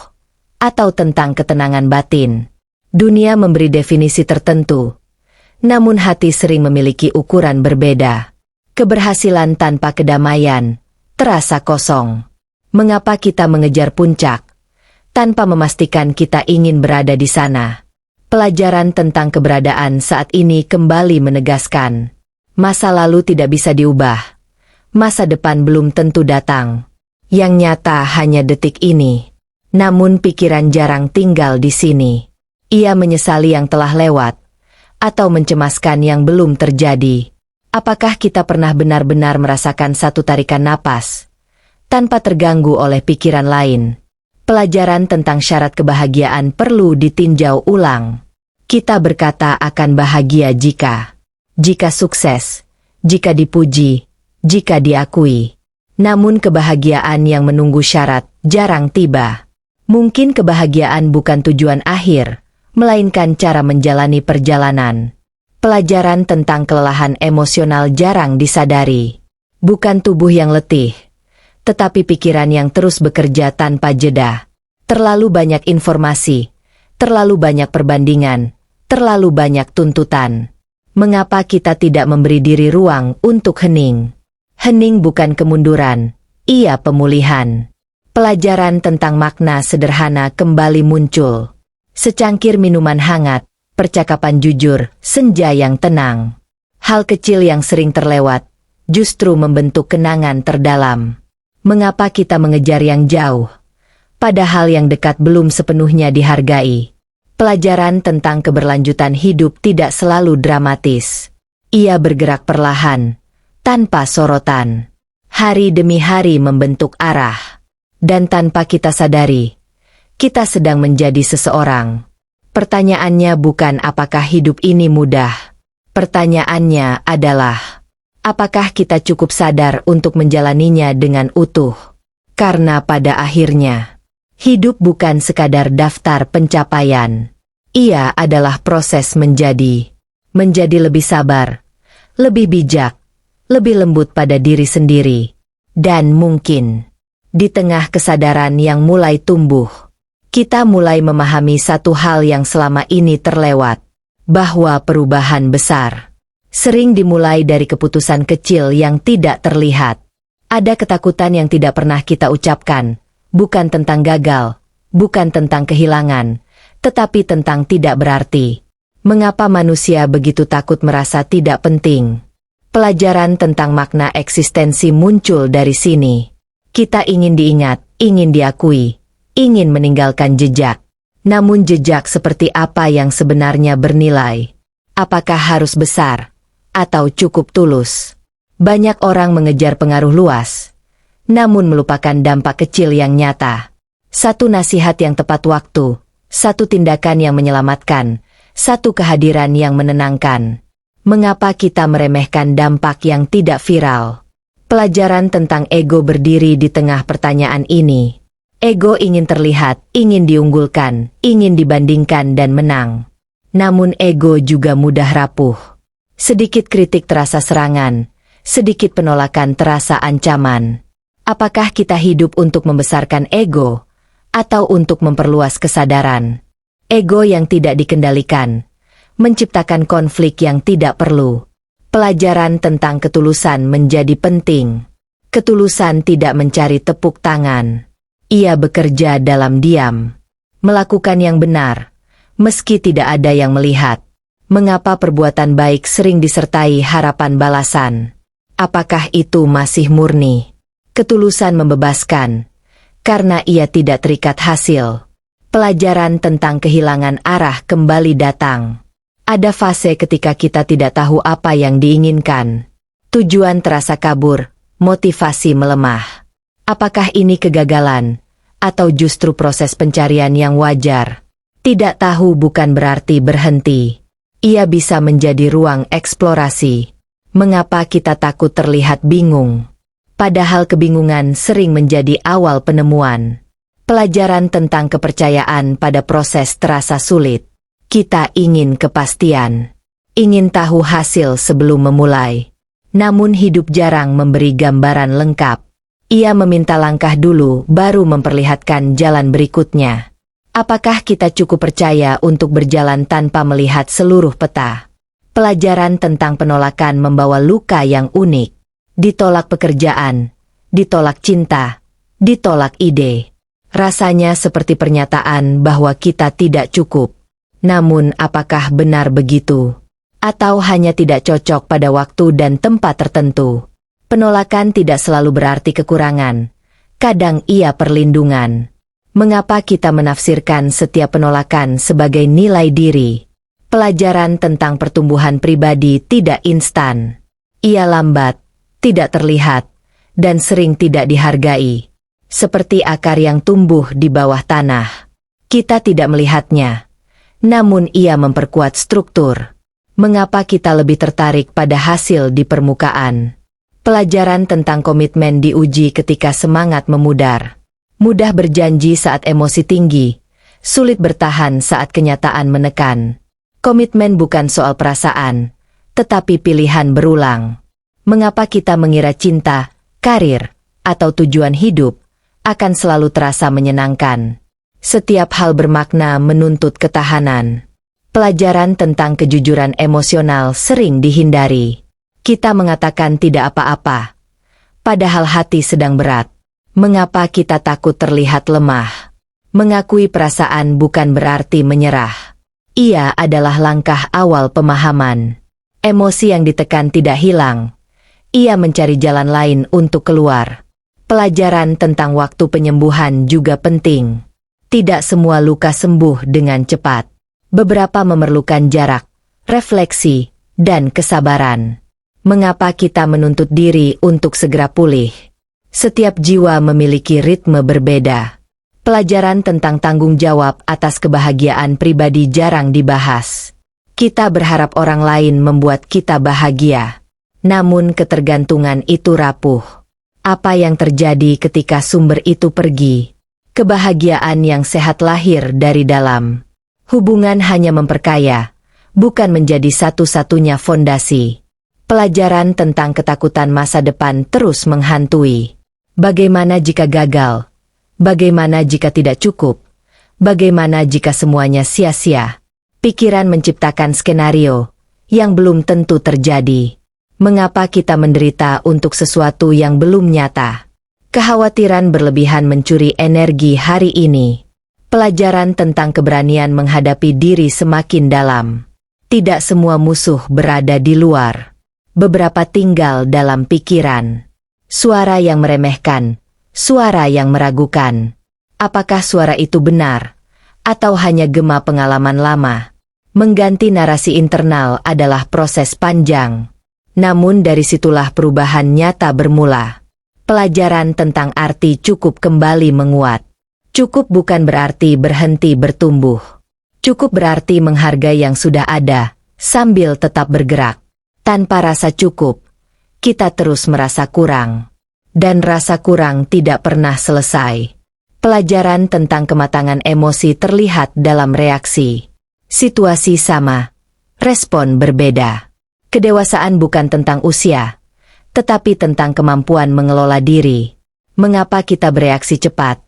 atau tentang ketenangan batin? Dunia memberi definisi tertentu, namun hati sering memiliki ukuran berbeda. Keberhasilan tanpa kedamaian terasa kosong. Mengapa kita mengejar puncak tanpa memastikan kita ingin berada di sana? Pelajaran tentang keberadaan saat ini kembali menegaskan. Masa lalu tidak bisa diubah. Masa depan belum tentu datang. Yang nyata hanya detik ini. Namun pikiran jarang tinggal di sini. Ia menyesali yang telah lewat, atau mencemaskan yang belum terjadi. Apakah kita pernah benar-benar merasakan satu tarikan napas, tanpa terganggu oleh pikiran lain? Pelajaran tentang syarat kebahagiaan perlu ditinjau ulang. Kita berkata akan bahagia jika sukses, jika dipuji, jika diakui. Namun kebahagiaan yang menunggu syarat jarang tiba. Mungkin kebahagiaan bukan tujuan akhir, melainkan cara menjalani perjalanan. Pelajaran tentang kelelahan emosional jarang disadari. Bukan tubuh yang letih, tetapi pikiran yang terus bekerja tanpa jeda. Terlalu banyak informasi, terlalu banyak perbandingan, terlalu banyak tuntutan. Mengapa kita tidak memberi diri ruang untuk hening? Hening bukan kemunduran, ia pemulihan. Pelajaran tentang makna sederhana kembali muncul. Secangkir minuman hangat, percakapan jujur, senja yang tenang. Hal kecil yang sering terlewat, justru membentuk kenangan terdalam. Mengapa kita mengejar yang jauh, padahal yang dekat belum sepenuhnya dihargai? Pelajaran tentang keberlanjutan hidup tidak selalu dramatis. Ia bergerak perlahan, tanpa sorotan. Hari demi hari membentuk arah. Dan tanpa kita sadari, kita sedang menjadi seseorang. Pertanyaannya bukan apakah hidup ini mudah, Pertanyaannya adalah, apakah kita cukup sadar untuk menjalaninya dengan utuh? Karena pada akhirnya, hidup bukan sekadar daftar pencapaian. Ia adalah proses menjadi lebih sabar, lebih bijak, lebih lembut pada diri sendiri. Dan mungkin, di tengah kesadaran yang mulai tumbuh, kita mulai memahami satu hal yang selama ini terlewat, bahwa perubahan besar sering dimulai dari keputusan kecil yang tidak terlihat. Ada ketakutan yang tidak pernah kita ucapkan, bukan tentang gagal, bukan tentang kehilangan, tetapi tentang tidak berarti. Mengapa manusia begitu takut merasa tidak penting? Pelajaran tentang makna eksistensi muncul dari sini. Kita ingin diingat, ingin diakui, ingin meninggalkan jejak. Namun jejak seperti apa yang sebenarnya bernilai? Apakah harus besar? Atau cukup tulus? Banyak orang mengejar pengaruh luas, namun melupakan dampak kecil yang nyata. Satu nasihat yang tepat waktu, satu tindakan yang menyelamatkan, satu kehadiran yang menenangkan. Mengapa kita meremehkan dampak yang tidak viral? Pelajaran tentang ego berdiri di tengah pertanyaan ini. Ego ingin terlihat, ingin diunggulkan, ingin dibandingkan dan menang. Namun ego juga mudah rapuh. Sedikit kritik terasa serangan, sedikit penolakan terasa ancaman. Apakah kita hidup untuk membesarkan ego, atau untuk memperluas kesadaran? Ego yang tidak dikendalikan menciptakan konflik yang tidak perlu. Pelajaran tentang ketulusan menjadi penting. Ketulusan tidak mencari tepuk tangan. Ia bekerja dalam diam, melakukan yang benar, meski tidak ada yang melihat. Mengapa perbuatan baik sering disertai harapan balasan? Apakah itu masih murni? Ketulusan membebaskan, karena ia tidak terikat hasil. Pelajaran tentang kehilangan arah kembali datang. Ada fase ketika kita tidak tahu apa yang diinginkan. Tujuan terasa kabur, motivasi melemah. Apakah ini kegagalan, atau justru proses pencarian yang wajar? Tidak tahu bukan berarti berhenti. Ia bisa menjadi ruang eksplorasi. Mengapa kita takut terlihat bingung? Padahal kebingungan sering menjadi awal penemuan. Pelajaran tentang kepercayaan pada proses terasa sulit. Kita ingin kepastian. Ingin tahu hasil sebelum memulai. Namun hidup jarang memberi gambaran lengkap. Ia meminta langkah dulu baru memperlihatkan jalan berikutnya. Apakah kita cukup percaya untuk berjalan tanpa melihat seluruh peta? Pelajaran tentang penolakan membawa luka yang unik. Ditolak pekerjaan, ditolak cinta, ditolak ide. Rasanya seperti pernyataan bahwa kita tidak cukup. Namun apakah benar begitu? Atau hanya tidak cocok pada waktu dan tempat tertentu? Penolakan tidak selalu berarti kekurangan. Kadang ia perlindungan. Mengapa kita menafsirkan setiap penolakan sebagai nilai diri? Pelajaran tentang pertumbuhan pribadi tidak instan. Ia lambat, tidak terlihat, dan sering tidak dihargai. Seperti akar yang tumbuh di bawah tanah. Kita tidak melihatnya, namun ia memperkuat struktur. Mengapa kita lebih tertarik pada hasil di permukaan? Pelajaran tentang komitmen diuji ketika semangat memudar. Mudah berjanji saat emosi tinggi, sulit bertahan saat kenyataan menekan. Komitmen bukan soal perasaan, tetapi pilihan berulang. Mengapa kita mengira cinta, karir, atau tujuan hidup akan selalu terasa menyenangkan? Setiap hal bermakna menuntut ketahanan. Pelajaran tentang kejujuran emosional sering dihindari. Kita mengatakan tidak apa-apa, padahal hati sedang berat. Mengapa kita takut terlihat lemah? Mengakui perasaan bukan berarti menyerah. Ia adalah langkah awal pemahaman. Emosi yang ditekan tidak hilang. Ia mencari jalan lain untuk keluar. Pelajaran tentang waktu penyembuhan juga penting. Tidak semua luka sembuh dengan cepat. Beberapa memerlukan jarak, refleksi, dan kesabaran. Mengapa kita menuntut diri untuk segera pulih? Setiap jiwa memiliki ritme berbeda. Pelajaran tentang tanggung jawab atas kebahagiaan pribadi jarang dibahas. Kita berharap orang lain membuat kita bahagia. Namun ketergantungan itu rapuh. Apa yang terjadi ketika sumber itu pergi? Kebahagiaan yang sehat lahir dari dalam. Hubungan hanya memperkaya, bukan menjadi satu-satunya fondasi. Pelajaran tentang ketakutan masa depan terus menghantui. Bagaimana jika gagal? Bagaimana jika tidak cukup? Bagaimana jika semuanya sia-sia? Pikiran menciptakan skenario yang belum tentu terjadi. Mengapa kita menderita untuk sesuatu yang belum nyata? Kekhawatiran berlebihan mencuri energi hari ini. Pelajaran tentang keberanian menghadapi diri semakin dalam. Tidak semua musuh berada di luar. Beberapa tinggal dalam pikiran. Suara yang meremehkan, suara yang meragukan. Apakah suara itu benar? Atau hanya gema pengalaman lama? Mengganti narasi internal adalah proses panjang. Namun dari situlah perubahan nyata bermula. Pelajaran tentang arti cukup kembali menguat. Cukup bukan berarti berhenti bertumbuh. Cukup berarti menghargai yang sudah ada, sambil tetap bergerak. Tanpa rasa cukup, kita terus merasa kurang. Dan rasa kurang tidak pernah selesai. Pelajaran tentang kematangan emosi terlihat dalam reaksi. Situasi sama, respon berbeda. Kedewasaan bukan tentang usia, tetapi tentang kemampuan mengelola diri. Mengapa kita bereaksi cepat,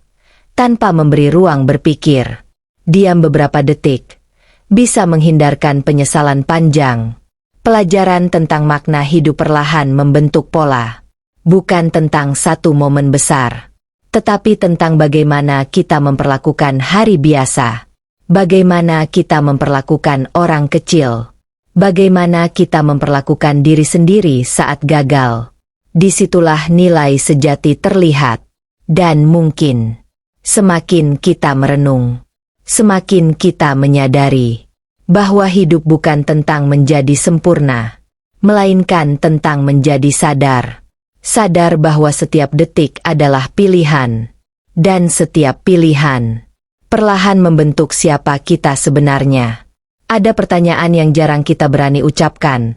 tanpa memberi ruang berpikir? Diam beberapa detik, bisa menghindarkan penyesalan panjang. Pelajaran tentang makna hidup perlahan membentuk pola. Bukan tentang satu momen besar, tetapi tentang bagaimana kita memperlakukan hari biasa. Bagaimana kita memperlakukan orang kecil. Bagaimana kita memperlakukan diri sendiri saat gagal. Disitulah nilai sejati terlihat. Dan mungkin, semakin kita merenung, semakin kita menyadari bahwa hidup bukan tentang menjadi sempurna, melainkan tentang menjadi sadar. Sadar bahwa setiap detik adalah pilihan, dan setiap pilihan perlahan membentuk siapa kita sebenarnya. Ada pertanyaan yang jarang kita berani ucapkan.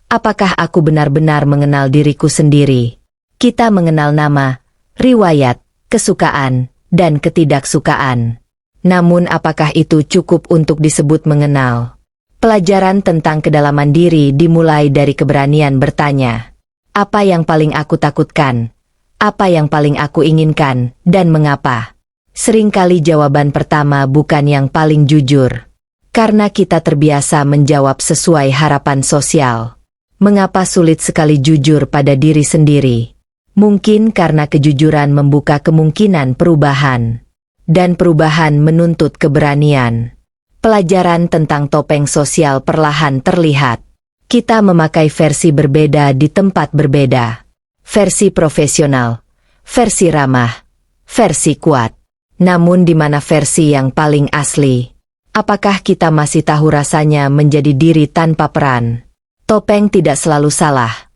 Apakah aku benar-benar mengenal diriku sendiri? Kita mengenal nama, riwayat, kesukaan, dan ketidaksukaan. Namun apakah itu cukup untuk disebut mengenal? Pelajaran tentang kedalaman diri dimulai dari keberanian bertanya. Apa yang paling aku takutkan? Apa yang paling aku inginkan, dan mengapa? Seringkali jawaban pertama bukan yang paling jujur. Karena kita terbiasa menjawab sesuai harapan sosial. Mengapa sulit sekali jujur pada diri sendiri? Mungkin karena kejujuran membuka kemungkinan perubahan. Dan perubahan menuntut keberanian. Pelajaran tentang topeng sosial perlahan terlihat. Kita memakai versi berbeda di tempat berbeda. Versi profesional, versi ramah, versi kuat. Namun di mana versi yang paling asli? Apakah kita masih tahu rasanya menjadi diri tanpa peran? Topeng tidak selalu salah.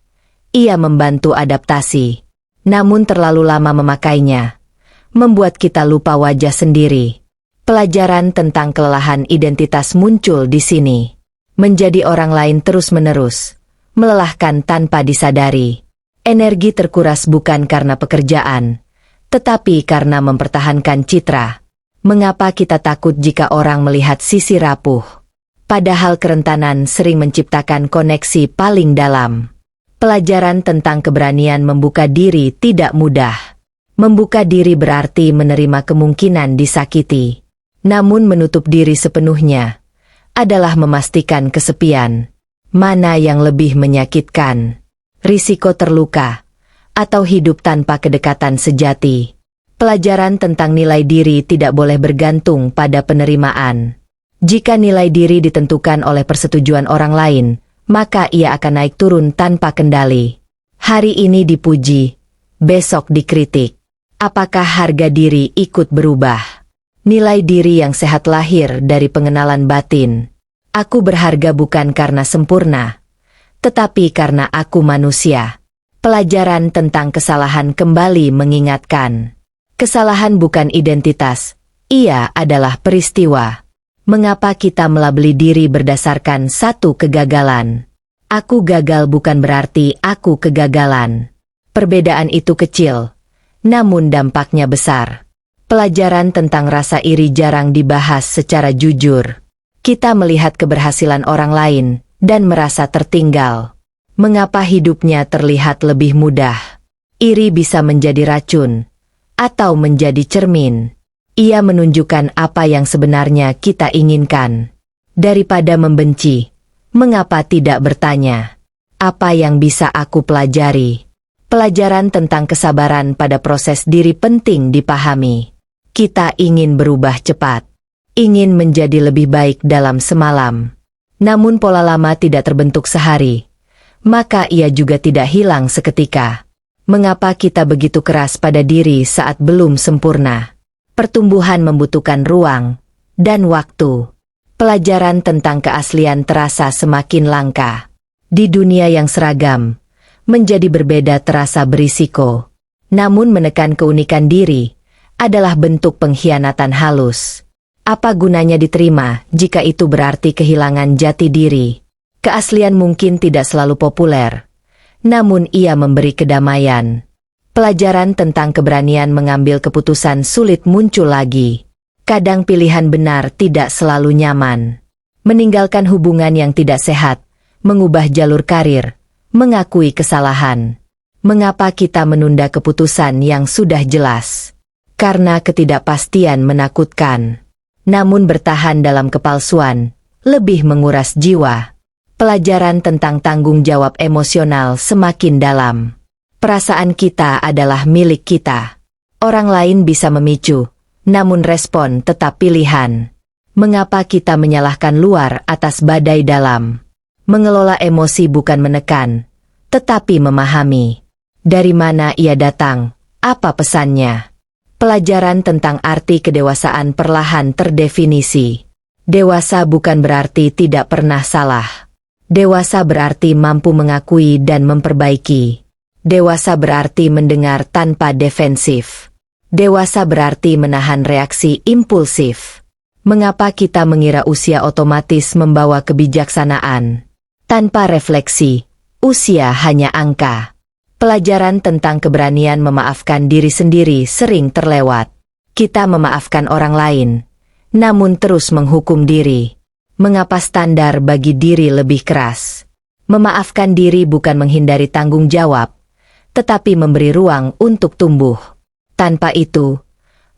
Ia membantu adaptasi. Namun terlalu lama memakainya membuat kita lupa wajah sendiri. Pelajaran tentang kelelahan identitas muncul di sini. Menjadi orang lain terus-menerus, melelahkan tanpa disadari. Energi terkuras bukan karena pekerjaan, tetapi karena mempertahankan citra. Mengapa kita takut jika orang melihat sisi rapuh? Padahal kerentanan sering menciptakan koneksi paling dalam. Pelajaran tentang keberanian membuka diri tidak mudah. Membuka diri berarti menerima kemungkinan disakiti. Namun menutup diri sepenuhnya adalah memastikan kesepian. Mana yang lebih menyakitkan? Risiko terluka atau hidup tanpa kedekatan sejati? Pelajaran tentang nilai diri tidak boleh bergantung pada penerimaan. Jika nilai diri ditentukan oleh persetujuan orang lain, maka ia akan naik turun tanpa kendali. Hari ini dipuji, besok dikritik. Apakah harga diri ikut berubah? Nilai diri yang sehat lahir dari pengenalan batin. Aku berharga bukan karena sempurna, tetapi karena aku manusia. Pelajaran tentang kesalahan kembali mengingatkan. Kesalahan bukan identitas, ia adalah peristiwa. Mengapa kita melabeli diri berdasarkan satu kegagalan? Aku gagal bukan berarti aku kegagalan. Perbedaan itu kecil, namun dampaknya besar. Pelajaran tentang rasa iri jarang dibahas secara jujur. Kita melihat keberhasilan orang lain dan merasa tertinggal. Mengapa hidupnya terlihat lebih mudah? Iri bisa menjadi racun atau menjadi cermin. Ia menunjukkan apa yang sebenarnya kita inginkan. Daripada membenci, mengapa tidak bertanya? Apa yang bisa aku pelajari? Pelajaran tentang kesabaran pada proses diri penting dipahami. Kita ingin berubah cepat, ingin menjadi lebih baik dalam semalam. Namun pola lama tidak terbentuk sehari, maka ia juga tidak hilang seketika. Mengapa kita begitu keras pada diri saat belum sempurna? Pertumbuhan membutuhkan ruang dan waktu. Pelajaran tentang keaslian terasa semakin langka. Di dunia yang seragam, menjadi berbeda terasa berisiko. Namun menekan keunikan diri adalah bentuk pengkhianatan halus. Apa gunanya diterima jika itu berarti kehilangan jati diri? Keaslian mungkin tidak selalu populer, namun ia memberi kedamaian. Pelajaran tentang keberanian mengambil keputusan sulit muncul lagi. Kadang pilihan benar tidak selalu nyaman. Meninggalkan hubungan yang tidak sehat, mengubah jalur karir, mengakui kesalahan. Mengapa kita menunda keputusan yang sudah jelas? Karena ketidakpastian menakutkan. Namun bertahan dalam kepalsuan lebih menguras jiwa. Pelajaran tentang tanggung jawab emosional semakin dalam. Perasaan kita adalah milik kita. Orang lain bisa memicu, namun respon tetap pilihan. Mengapa kita menyalahkan luar atas badai dalam? Mengelola emosi bukan menekan, tetapi memahami. Dari mana ia datang? Apa pesannya? Pelajaran tentang arti kedewasaan perlahan terdefinisi. Dewasa bukan berarti tidak pernah salah. Dewasa berarti mampu mengakui dan memperbaiki. Dewasa berarti mendengar tanpa defensif. Dewasa berarti menahan reaksi impulsif. Mengapa kita mengira usia otomatis membawa kebijaksanaan? Tanpa refleksi, usia hanya angka. Pelajaran tentang keberanian memaafkan diri sendiri sering terlewat. Kita memaafkan orang lain, namun terus menghukum diri. Mengapa standar bagi diri lebih keras? Memaafkan diri bukan menghindari tanggung jawab, tetapi memberi ruang untuk tumbuh. Tanpa itu,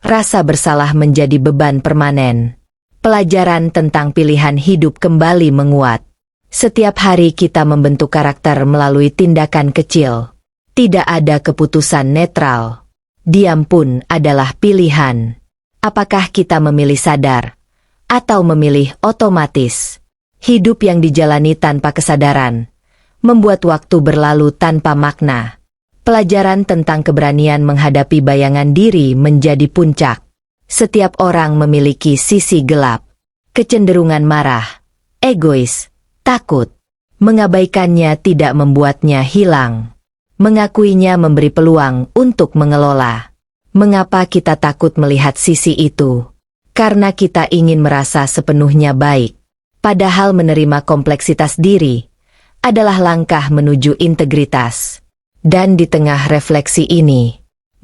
rasa bersalah menjadi beban permanen. Pelajaran tentang pilihan hidup kembali menguat. Setiap hari kita membentuk karakter melalui tindakan kecil. Tidak ada keputusan netral. Diam pun adalah pilihan. Apakah kita memilih sadar atau memilih otomatis? Hidup yang dijalani tanpa kesadaran membuat waktu berlalu tanpa makna. Pelajaran tentang keberanian menghadapi bayangan diri menjadi puncak. Setiap orang memiliki sisi gelap, kecenderungan marah, egois, takut. Mengabaikannya tidak membuatnya hilang. Mengakuinya memberi peluang untuk mengelola. Mengapa kita takut melihat sisi itu? Karena kita ingin merasa sepenuhnya baik. Padahal menerima kompleksitas diri adalah langkah menuju integritas. Dan di tengah refleksi ini,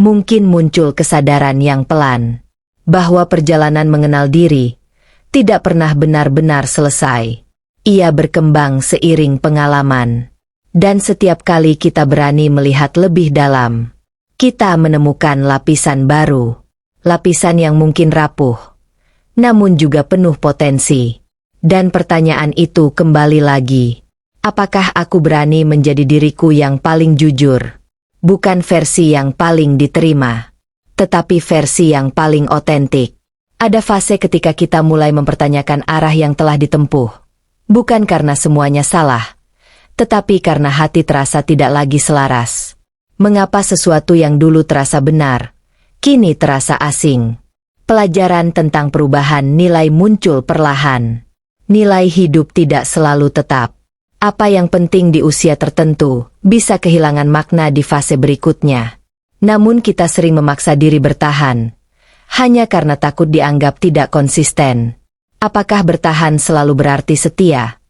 mungkin muncul kesadaran yang pelan, bahwa perjalanan mengenal diri tidak pernah benar-benar selesai. Ia berkembang seiring pengalaman. Dan setiap kali kita berani melihat lebih dalam, kita menemukan lapisan baru. Lapisan yang mungkin rapuh, namun juga penuh potensi. Dan pertanyaan itu kembali lagi. Apakah aku berani menjadi diriku yang paling jujur? Bukan versi yang paling diterima, tetapi versi yang paling otentik. Ada fase ketika kita mulai mempertanyakan arah yang telah ditempuh. Bukan karena semuanya salah, tetapi karena hati terasa tidak lagi selaras. Mengapa sesuatu yang dulu terasa benar, kini terasa asing? Pelajaran tentang perubahan nilai muncul perlahan. Nilai hidup tidak selalu tetap. Apa yang penting di usia tertentu, bisa kehilangan makna di fase berikutnya. Namun kita sering memaksa diri bertahan, hanya karena takut dianggap tidak konsisten. Apakah bertahan selalu berarti setia?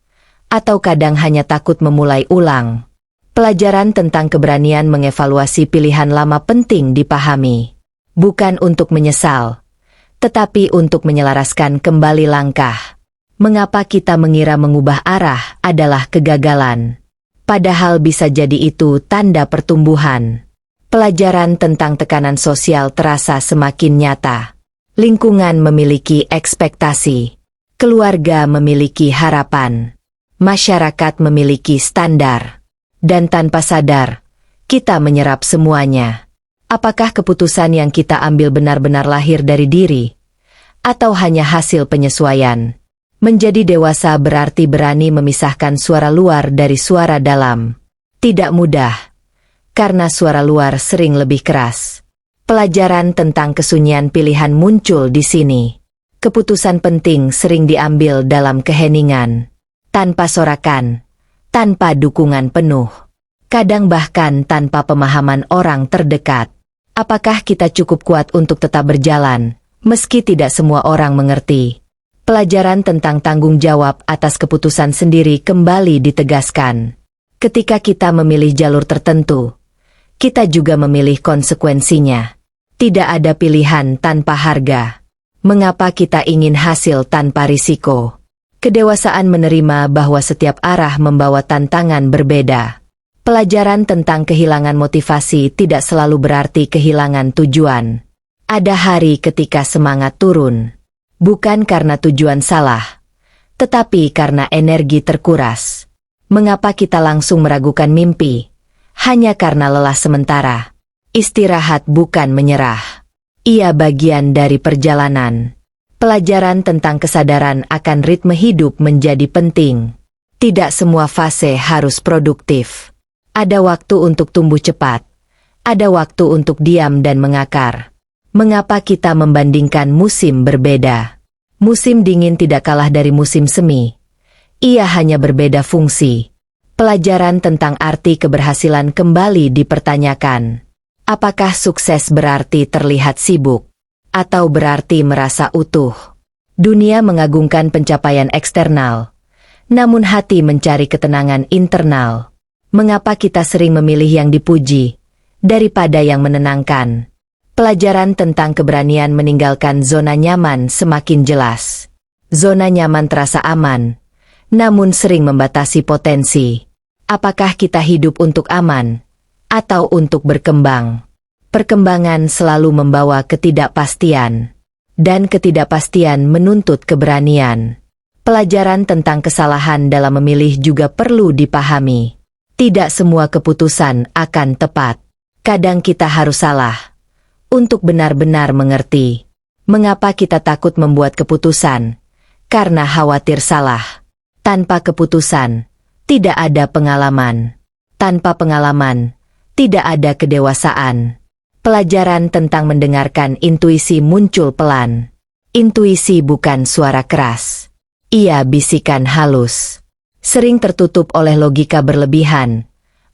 Atau kadang hanya takut memulai ulang? Pelajaran tentang keberanian mengevaluasi pilihan lama penting dipahami. Bukan untuk menyesal, tetapi untuk menyelaraskan kembali langkah. Mengapa kita mengira mengubah arah adalah kegagalan? Padahal bisa jadi itu tanda pertumbuhan. Pelajaran tentang tekanan sosial terasa semakin nyata. Lingkungan memiliki ekspektasi. Keluarga memiliki harapan. Masyarakat memiliki standar. Dan tanpa sadar, kita menyerap semuanya. Apakah keputusan yang kita ambil benar-benar lahir dari diri? Atau hanya hasil penyesuaian? Menjadi dewasa berarti berani memisahkan suara luar dari suara dalam. Tidak mudah, karena suara luar sering lebih keras. Pelajaran tentang kesunyian pilihan muncul di sini. Keputusan penting sering diambil dalam keheningan, tanpa sorakan, tanpa dukungan penuh. Kadang bahkan tanpa pemahaman orang terdekat. Apakah kita cukup kuat untuk tetap berjalan, meski tidak semua orang mengerti? Pelajaran tentang tanggung jawab atas keputusan sendiri kembali ditegaskan. Ketika kita memilih jalur tertentu, kita juga memilih konsekuensinya. Tidak ada pilihan tanpa harga. Mengapa kita ingin hasil tanpa risiko? Kedewasaan menerima bahwa setiap arah membawa tantangan berbeda. Pelajaran tentang kehilangan motivasi tidak selalu berarti kehilangan tujuan. Ada hari ketika semangat turun. Bukan karena tujuan salah, tetapi karena energi terkuras. Mengapa kita langsung meragukan mimpi? Hanya karena lelah sementara. Istirahat bukan menyerah. Ia bagian dari perjalanan. Pelajaran tentang kesadaran akan ritme hidup menjadi penting. Tidak semua fase harus produktif. Ada waktu untuk tumbuh cepat. Ada waktu untuk diam dan mengakar. Mengapa kita membandingkan musim berbeda? Musim dingin tidak kalah dari musim semi. Ia hanya berbeda fungsi. Pelajaran tentang arti keberhasilan kembali dipertanyakan. Apakah sukses berarti terlihat sibuk? Atau berarti merasa utuh? Dunia mengagungkan pencapaian eksternal. Namun hati mencari ketenangan internal. Mengapa kita sering memilih yang dipuji daripada yang menenangkan? Pelajaran tentang keberanian meninggalkan zona nyaman semakin jelas. Zona nyaman terasa aman, namun sering membatasi potensi. Apakah kita hidup untuk aman, atau untuk berkembang? Perkembangan selalu membawa ketidakpastian, dan ketidakpastian menuntut keberanian. Pelajaran tentang kesalahan dalam memilih juga perlu dipahami. Tidak semua keputusan akan tepat. Kadang kita harus salah. Untuk benar-benar mengerti. Mengapa kita takut membuat keputusan? Karena khawatir salah. Tanpa keputusan, tidak ada pengalaman. Tanpa pengalaman, tidak ada kedewasaan. Pelajaran tentang mendengarkan intuisi muncul pelan. Intuisi bukan suara keras. Ia bisikan halus. Sering tertutup oleh logika berlebihan.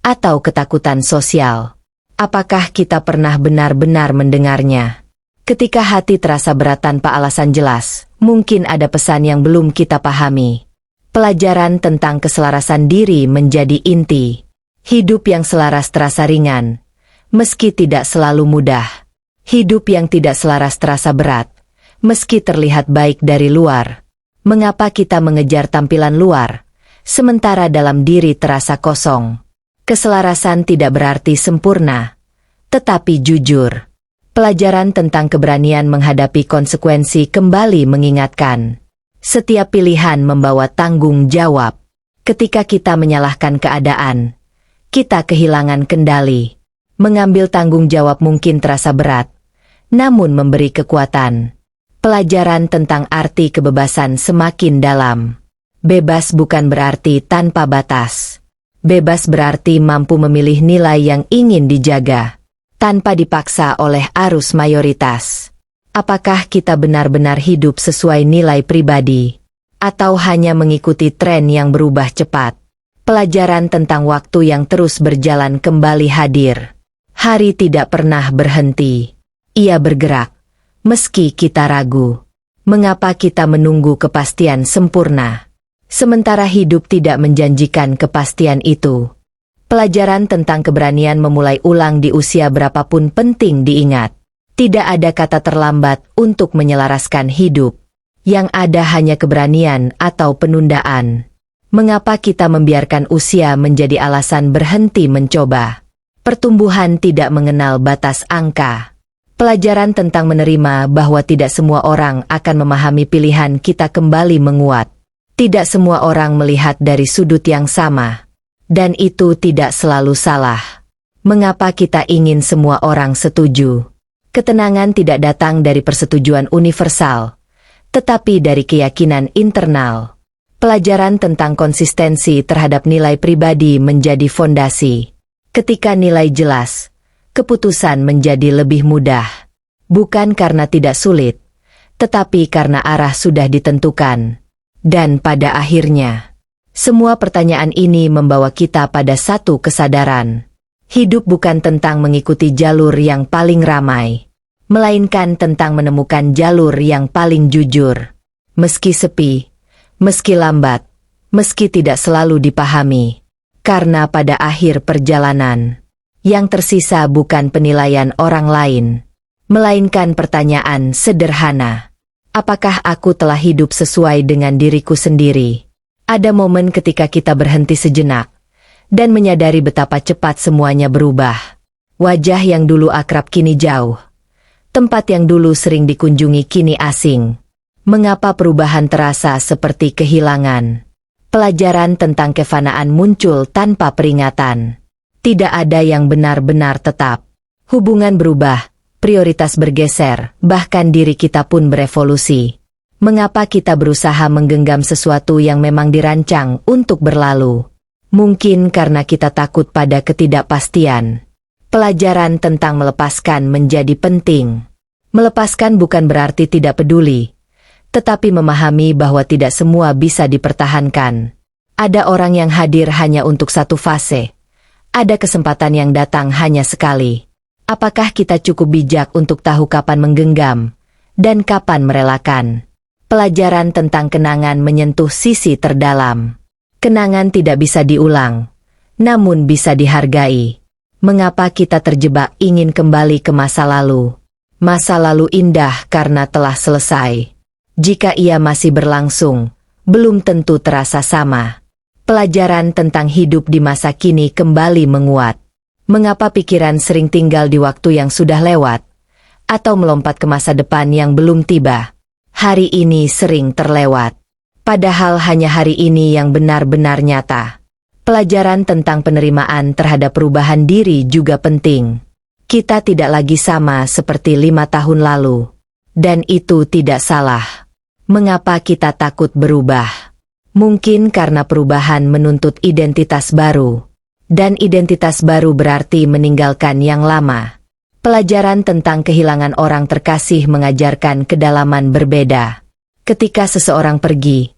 Atau ketakutan sosial. Apakah kita pernah benar-benar mendengarnya? Ketika hati terasa berat tanpa alasan jelas, mungkin ada pesan yang belum kita pahami. Pelajaran tentang keselarasan diri menjadi inti. Hidup yang selaras terasa ringan, meski tidak selalu mudah. Hidup yang tidak selaras terasa berat, meski terlihat baik dari luar. Mengapa kita mengejar tampilan luar, sementara dalam diri terasa kosong? Keselarasan tidak berarti sempurna, tetapi jujur. Pelajaran tentang keberanian menghadapi konsekuensi kembali mengingatkan. Setiap pilihan membawa tanggung jawab. Ketika kita menyalahkan keadaan, kita kehilangan kendali. Mengambil tanggung jawab mungkin terasa berat, namun memberi kekuatan. Pelajaran tentang arti kebebasan semakin dalam. Bebas bukan berarti tanpa batas. Bebas berarti mampu memilih nilai yang ingin dijaga, tanpa dipaksa oleh arus mayoritas. Apakah kita benar-benar hidup sesuai nilai pribadi, atau hanya mengikuti tren yang berubah cepat? Pelajaran tentang waktu yang terus berjalan kembali hadir. Hari tidak pernah berhenti. Ia bergerak, meski kita ragu. Mengapa kita menunggu kepastian sempurna, sementara hidup tidak menjanjikan kepastian itu? Pelajaran tentang keberanian memulai ulang di usia berapapun penting diingat. Tidak ada kata terlambat untuk menyelaraskan hidup. Yang ada hanya keberanian atau penundaan. Mengapa kita membiarkan usia menjadi alasan berhenti mencoba? Pertumbuhan tidak mengenal batas angka. Pelajaran tentang menerima bahwa tidak semua orang akan memahami pilihan kita kembali menguat. Tidak semua orang melihat dari sudut yang sama. Dan itu tidak selalu salah. Mengapa kita ingin semua orang setuju? Ketenangan tidak datang dari persetujuan universal, tetapi dari keyakinan internal. Pelajaran tentang konsistensi terhadap nilai pribadi menjadi fondasi. Ketika nilai jelas, keputusan menjadi lebih mudah. Bukan karena tidak sulit, tetapi karena arah sudah ditentukan. Dan pada akhirnya, semua pertanyaan ini membawa kita pada satu kesadaran. Hidup bukan tentang mengikuti jalur yang paling ramai, melainkan tentang menemukan jalur yang paling jujur. Meski sepi, meski lambat, meski tidak selalu dipahami. Karena pada akhir perjalanan, yang tersisa bukan penilaian orang lain, melainkan pertanyaan sederhana. Apakah aku telah hidup sesuai dengan diriku sendiri? Ada momen ketika kita berhenti sejenak, dan menyadari betapa cepat semuanya berubah. Wajah yang dulu akrab kini jauh. Tempat yang dulu sering dikunjungi kini asing. Mengapa perubahan terasa seperti kehilangan? Pelajaran tentang kefanaan muncul tanpa peringatan. Tidak ada yang benar-benar tetap. Hubungan berubah, prioritas bergeser, bahkan diri kita pun berevolusi. Mengapa kita berusaha menggenggam sesuatu yang memang dirancang untuk berlalu? Mungkin karena kita takut pada ketidakpastian. Pelajaran tentang melepaskan menjadi penting. Melepaskan bukan berarti tidak peduli, tetapi memahami bahwa tidak semua bisa dipertahankan. Ada orang yang hadir hanya untuk satu fase. Ada kesempatan yang datang hanya sekali. Apakah kita cukup bijak untuk tahu kapan menggenggam dan kapan merelakan? Pelajaran tentang kenangan menyentuh sisi terdalam. Kenangan tidak bisa diulang, namun bisa dihargai. Mengapa kita terjebak ingin kembali ke masa lalu? Masa lalu indah karena telah selesai. Jika ia masih berlangsung, belum tentu terasa sama. Pelajaran tentang hidup di masa kini kembali menguat. Mengapa pikiran sering tinggal di waktu yang sudah lewat, atau melompat ke masa depan yang belum tiba? Hari ini sering terlewat, padahal hanya hari ini yang benar-benar nyata. Pelajaran tentang penerimaan terhadap perubahan diri juga penting. Kita tidak lagi sama seperti 5 tahun lalu, dan itu tidak salah. Mengapa kita takut berubah? Mungkin karena perubahan menuntut identitas baru. Dan identitas baru berarti meninggalkan yang lama. Pelajaran tentang kehilangan orang terkasih mengajarkan kedalaman berbeda. Ketika seseorang pergi,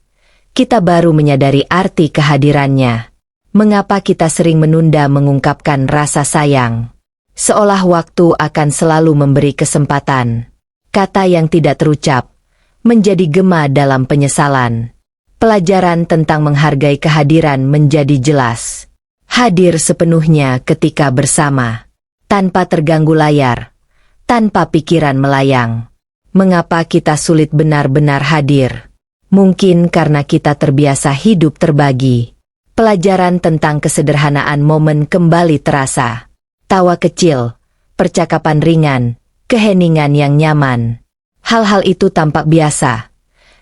kita baru menyadari arti kehadirannya. Mengapa kita sering menunda mengungkapkan rasa sayang? Seolah waktu akan selalu memberi kesempatan. Kata yang tidak terucap menjadi gema dalam penyesalan. Pelajaran tentang menghargai kehadiran menjadi jelas. Hadir sepenuhnya ketika bersama, tanpa terganggu layar, tanpa pikiran melayang. Mengapa kita sulit benar-benar hadir? Mungkin karena kita terbiasa hidup terbagi. Pelajaran tentang kesederhanaan momen kembali terasa. Tawa kecil, percakapan ringan, keheningan yang nyaman. Hal-hal itu tampak biasa,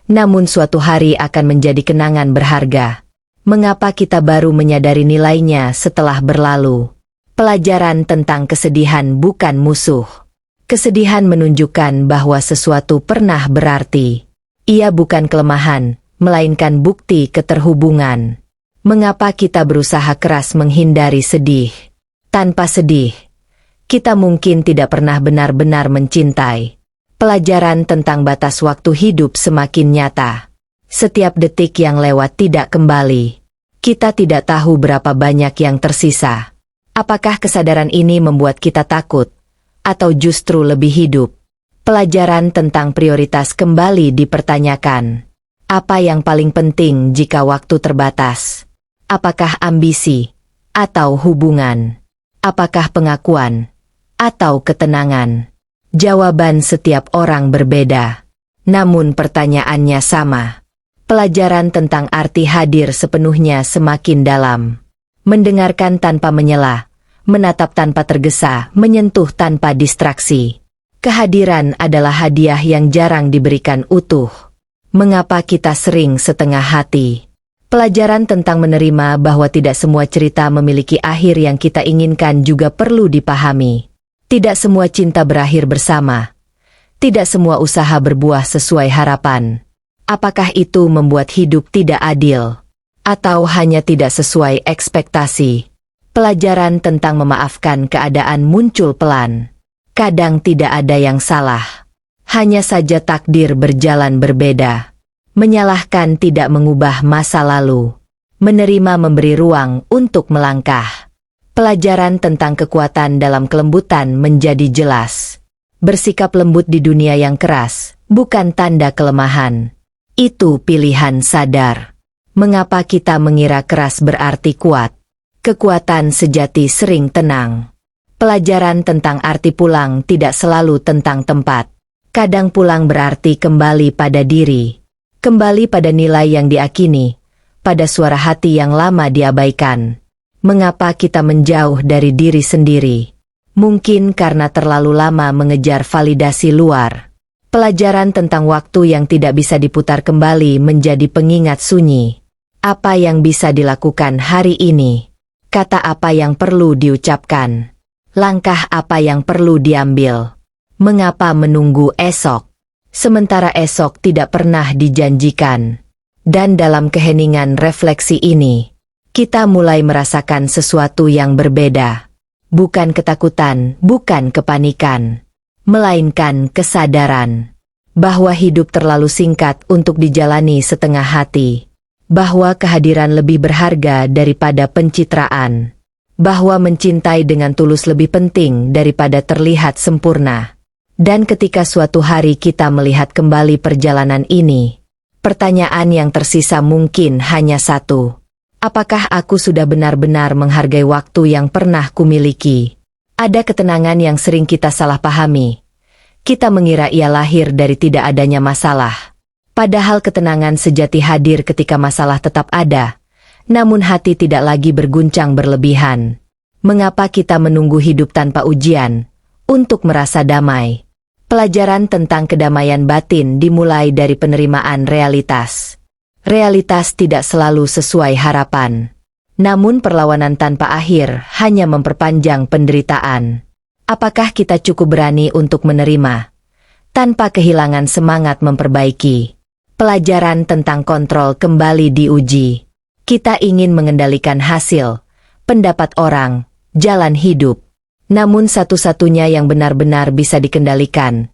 namun suatu hari akan menjadi kenangan berharga. Mengapa kita baru menyadari nilainya setelah berlalu? Pelajaran tentang kesedihan bukan musuh. Kesedihan menunjukkan bahwa sesuatu pernah berarti. Ia bukan kelemahan, melainkan bukti keterhubungan. Mengapa kita berusaha keras menghindari sedih? Tanpa sedih, kita mungkin tidak pernah benar-benar mencintai. Pelajaran tentang batas waktu hidup semakin nyata. Setiap detik yang lewat tidak kembali. Kita tidak tahu berapa banyak yang tersisa. Apakah kesadaran ini membuat kita takut, atau justru lebih hidup? Pelajaran tentang prioritas kembali dipertanyakan. Apa yang paling penting jika waktu terbatas? Apakah ambisi atau hubungan? Apakah pengakuan atau ketenangan? Jawaban setiap orang berbeda. Namun pertanyaannya sama. Pelajaran tentang arti hadir sepenuhnya semakin dalam. Mendengarkan tanpa menyela, menatap tanpa tergesa, menyentuh tanpa distraksi. Kehadiran adalah hadiah yang jarang diberikan utuh. Mengapa kita sering setengah hati? Pelajaran tentang menerima bahwa tidak semua cerita memiliki akhir yang kita inginkan juga perlu dipahami. Tidak semua cinta berakhir bersama. Tidak semua usaha berbuah sesuai harapan. Apakah itu membuat hidup tidak adil? Atau hanya tidak sesuai ekspektasi? Pelajaran tentang memaafkan keadaan muncul pelan. Kadang tidak ada yang salah. Hanya saja takdir berjalan berbeda. Menyalahkan tidak mengubah masa lalu. Menerima memberi ruang untuk melangkah. Pelajaran tentang kekuatan dalam kelembutan menjadi jelas. Bersikap lembut di dunia yang keras, bukan tanda kelemahan. Itu pilihan sadar. Mengapa kita mengira keras berarti kuat? Kekuatan sejati sering tenang. Pelajaran tentang arti pulang tidak selalu tentang tempat. Kadang pulang berarti kembali pada diri. Kembali pada nilai yang diakini, pada suara hati yang lama diabaikan. Mengapa kita menjauh dari diri sendiri? Mungkin karena terlalu lama mengejar validasi luar. Pelajaran tentang waktu yang tidak bisa diputar kembali menjadi pengingat sunyi. Apa yang bisa dilakukan hari ini? Kata apa yang perlu diucapkan? Langkah apa yang perlu diambil? Mengapa menunggu esok? Sementara esok tidak pernah dijanjikan. Dan dalam keheningan refleksi ini, kita mulai merasakan sesuatu yang berbeda. Bukan ketakutan, bukan kepanikan. Melainkan kesadaran. Bahwa hidup terlalu singkat untuk dijalani setengah hati. Bahwa kehadiran lebih berharga daripada pencitraan. Bahwa mencintai dengan tulus lebih penting daripada terlihat sempurna. Dan ketika suatu hari kita melihat kembali perjalanan ini, pertanyaan yang tersisa mungkin hanya satu. Apakah aku sudah benar-benar menghargai waktu yang pernah kumiliki? Ada ketenangan yang sering kita salah pahami. Kita mengira ia lahir dari tidak adanya masalah. Padahal ketenangan sejati hadir ketika masalah tetap ada, namun hati tidak lagi berguncang berlebihan. Mengapa kita menunggu hidup tanpa ujian untuk merasa damai? Pelajaran tentang kedamaian batin dimulai dari penerimaan realitas. Realitas tidak selalu sesuai harapan. Namun perlawanan tanpa akhir hanya memperpanjang penderitaan. Apakah kita cukup berani untuk menerima, tanpa kehilangan semangat memperbaiki? Pelajaran tentang kontrol kembali diuji. Kita ingin mengendalikan hasil, pendapat orang, jalan hidup. Namun satu-satunya yang benar-benar bisa dikendalikan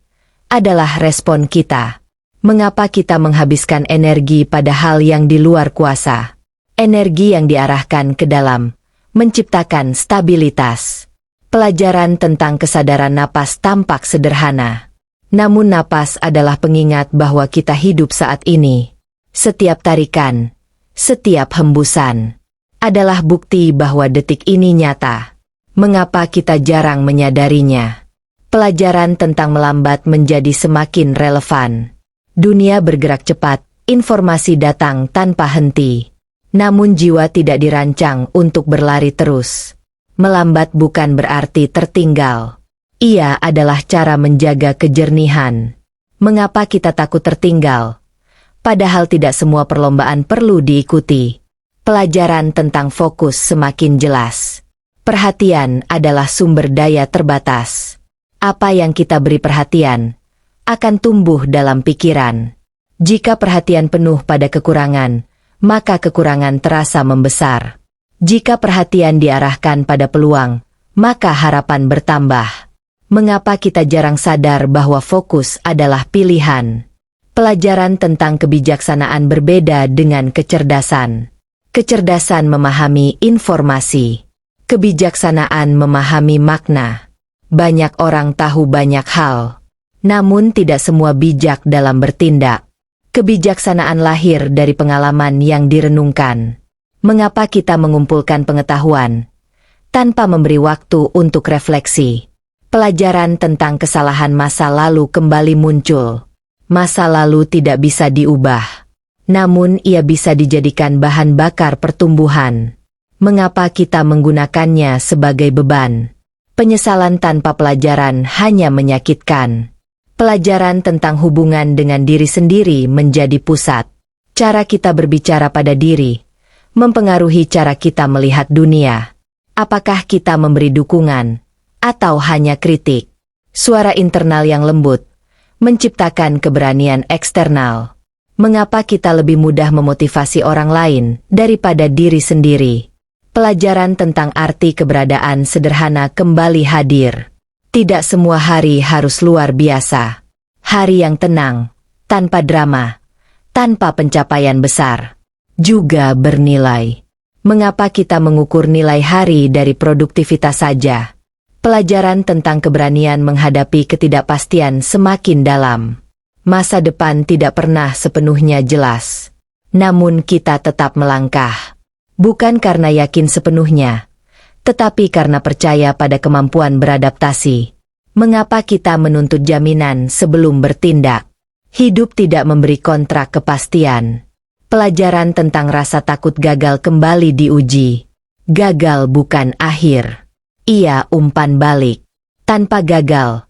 adalah respon kita. Mengapa kita menghabiskan energi pada hal yang di luar kuasa? Energi yang diarahkan ke dalam, menciptakan stabilitas. Pelajaran tentang kesadaran napas tampak sederhana. Namun napas adalah pengingat bahwa kita hidup saat ini. Setiap tarikan, setiap hembusan, adalah bukti bahwa detik ini nyata. Mengapa kita jarang menyadarinya? Pelajaran tentang melambat menjadi semakin relevan. Dunia bergerak cepat, informasi datang tanpa henti. Namun jiwa tidak dirancang untuk berlari terus. Melambat bukan berarti tertinggal. Ia adalah cara menjaga kejernihan. Mengapa kita takut tertinggal? Padahal tidak semua perlombaan perlu diikuti. Pelajaran tentang fokus semakin jelas. Perhatian adalah sumber daya terbatas. Apa yang kita beri perhatian akan tumbuh dalam pikiran. Jika perhatian penuh pada kekurangan, maka kekurangan terasa membesar. Jika perhatian diarahkan pada peluang, maka harapan bertambah. Mengapa kita jarang sadar bahwa fokus adalah pilihan? Pelajaran tentang kebijaksanaan berbeda dengan kecerdasan. Kecerdasan memahami informasi. Kebijaksanaan memahami makna. Banyak orang tahu banyak hal, Namun tidak semua bijak dalam bertindak. Kebijaksanaan lahir dari pengalaman yang direnungkan. Mengapa kita mengumpulkan pengetahuan tanpa memberi waktu untuk refleksi? Pelajaran tentang kesalahan masa lalu kembali muncul. Masa lalu tidak bisa diubah, namun ia bisa dijadikan bahan bakar pertumbuhan. Mengapa kita menggunakannya sebagai beban? Penyesalan tanpa pelajaran hanya menyakitkan. Pelajaran tentang hubungan dengan diri sendiri menjadi pusat. Cara kita berbicara pada diri mempengaruhi cara kita melihat dunia. Apakah kita memberi dukungan atau hanya kritik? Suara internal yang lembut menciptakan keberanian eksternal. Mengapa kita lebih mudah memotivasi orang lain daripada diri sendiri? Pelajaran tentang arti keberadaan sederhana kembali hadir. Tidak semua hari harus luar biasa. Hari yang tenang, tanpa drama, tanpa pencapaian besar, juga bernilai. Mengapa kita mengukur nilai hari dari produktivitas saja? Pelajaran tentang keberanian menghadapi ketidakpastian semakin dalam. Masa depan tidak pernah sepenuhnya jelas. Namun kita tetap melangkah. Bukan karena yakin sepenuhnya, tetapi karena percaya pada kemampuan beradaptasi. Mengapa kita menuntut jaminan sebelum bertindak? Hidup tidak memberi kontrak kepastian. Pelajaran tentang rasa takut gagal kembali diuji. Gagal bukan akhir. Ia umpan balik. Tanpa gagal,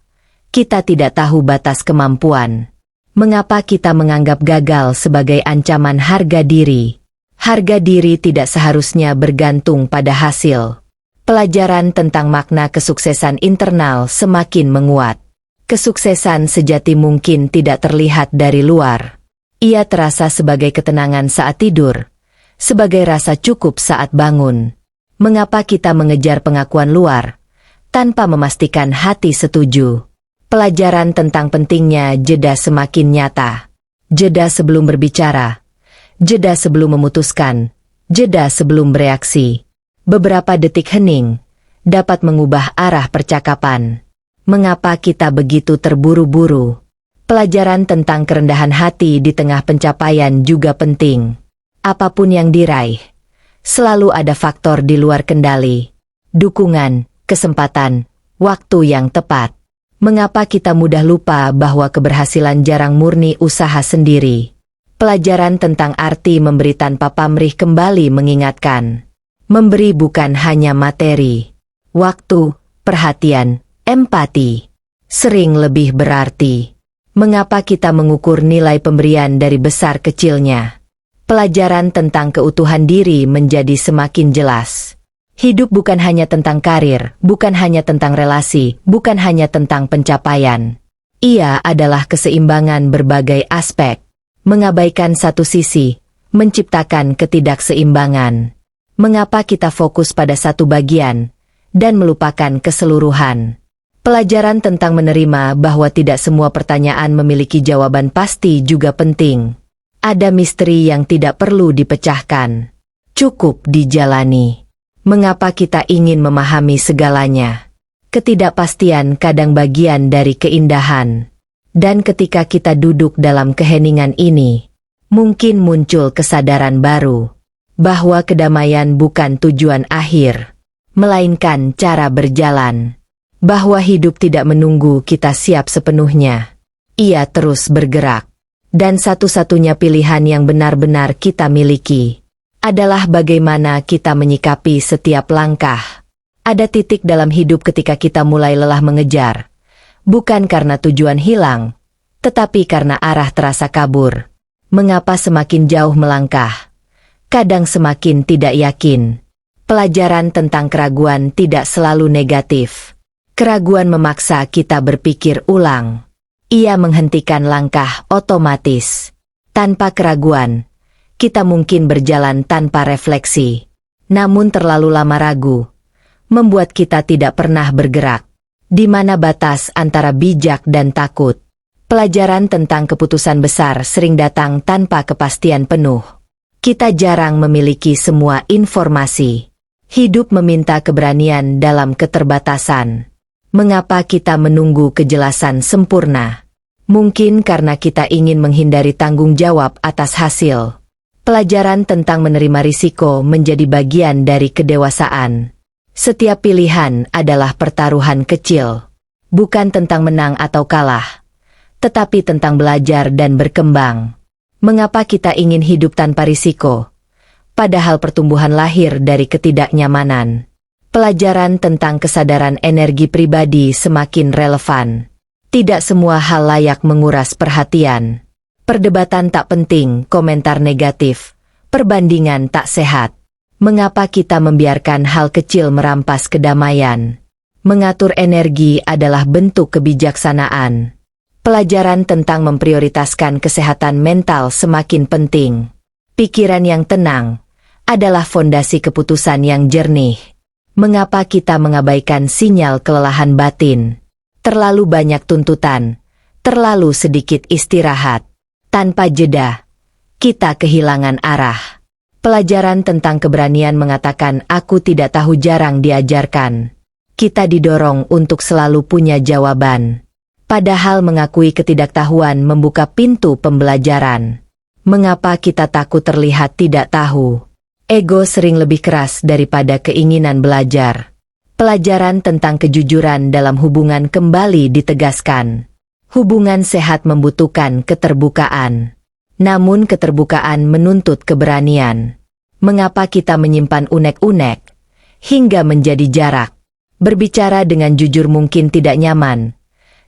kita tidak tahu batas kemampuan. Mengapa kita menganggap gagal sebagai ancaman harga diri? Harga diri tidak seharusnya bergantung pada hasil. Pelajaran tentang makna kesuksesan internal semakin menguat. Kesuksesan sejati mungkin tidak terlihat dari luar. Ia terasa sebagai ketenangan saat tidur, sebagai rasa cukup saat bangun. Mengapa kita mengejar pengakuan luar tanpa memastikan hati setuju? Pelajaran tentang pentingnya jeda semakin nyata. Jeda sebelum berbicara, jeda sebelum memutuskan, jeda sebelum bereaksi. Beberapa detik hening dapat mengubah arah percakapan. Mengapa kita begitu terburu-buru? Pelajaran tentang kerendahan hati di tengah pencapaian juga penting. Apapun yang diraih, selalu ada faktor di luar kendali. Dukungan, kesempatan, waktu yang tepat. Mengapa kita mudah lupa bahwa keberhasilan jarang murni usaha sendiri? Pelajaran tentang arti memberi tanpa pamrih kembali mengingatkan. Memberi bukan hanya materi. Waktu, perhatian, empati sering lebih berarti. Mengapa kita mengukur nilai pemberian dari besar kecilnya? Pelajaran tentang keutuhan diri menjadi semakin jelas. Hidup bukan hanya tentang karir, bukan hanya tentang relasi, bukan hanya tentang pencapaian. Ia adalah keseimbangan berbagai aspek. Mengabaikan satu sisi, menciptakan ketidakseimbangan. Mengapa kita fokus pada satu bagian dan melupakan keseluruhan? Pelajaran tentang menerima bahwa tidak semua pertanyaan memiliki jawaban pasti juga penting. Ada misteri yang tidak perlu dipecahkan. Cukup dijalani. Mengapa kita ingin memahami segalanya? Ketidakpastian kadang bagian dari keindahan. Dan ketika kita duduk dalam keheningan ini, mungkin muncul kesadaran baru. Bahwa kedamaian bukan tujuan akhir, melainkan cara berjalan. Bahwa hidup tidak menunggu kita siap sepenuhnya. Ia terus bergerak. Dan satu-satunya pilihan yang benar-benar kita miliki adalah bagaimana kita menyikapi setiap langkah. Ada titik dalam hidup ketika kita mulai lelah mengejar. Bukan karena tujuan hilang, tetapi karena arah terasa kabur. Mengapa semakin jauh melangkah? Kadang semakin tidak yakin. Pelajaran tentang keraguan tidak selalu negatif. Keraguan memaksa kita berpikir ulang. Ia menghentikan langkah otomatis. Tanpa keraguan, kita mungkin berjalan tanpa refleksi. Namun terlalu lama ragu membuat kita tidak pernah bergerak. Di mana batas antara bijak dan takut? Pelajaran tentang keputusan besar sering datang tanpa kepastian penuh. Kita jarang memiliki semua informasi. Hidup meminta keberanian dalam keterbatasan. Mengapa kita menunggu kejelasan sempurna? Mungkin karena kita ingin menghindari tanggung jawab atas hasil. Pelajaran tentang menerima risiko menjadi bagian dari kedewasaan. Setiap pilihan adalah pertaruhan kecil. Bukan tentang menang atau kalah, tetapi tentang belajar dan berkembang. Mengapa kita ingin hidup tanpa risiko? Padahal pertumbuhan lahir dari ketidaknyamanan. Pelajaran tentang kesadaran energi pribadi semakin relevan. Tidak semua hal layak menguras perhatian. Perdebatan tak penting, komentar negatif, perbandingan tak sehat. Mengapa kita membiarkan hal kecil merampas kedamaian? Mengatur energi adalah bentuk kebijaksanaan. Pelajaran tentang memprioritaskan kesehatan mental semakin penting. Pikiran yang tenang adalah fondasi keputusan yang jernih. Mengapa kita mengabaikan sinyal kelelahan batin? Terlalu banyak tuntutan, terlalu sedikit istirahat. Tanpa jeda, kita kehilangan arah. Pelajaran tentang keberanian mengatakan aku tidak tahu jarang diajarkan. Kita didorong untuk selalu punya jawaban. Padahal mengakui ketidaktahuan membuka pintu pembelajaran. Mengapa kita takut terlihat tidak tahu? Ego sering lebih keras daripada keinginan belajar. Pelajaran tentang kejujuran dalam hubungan kembali ditegaskan. Hubungan sehat membutuhkan keterbukaan. Namun keterbukaan menuntut keberanian. Mengapa kita menyimpan unek-unek hingga menjadi jarak? Berbicara dengan jujur mungkin tidak nyaman,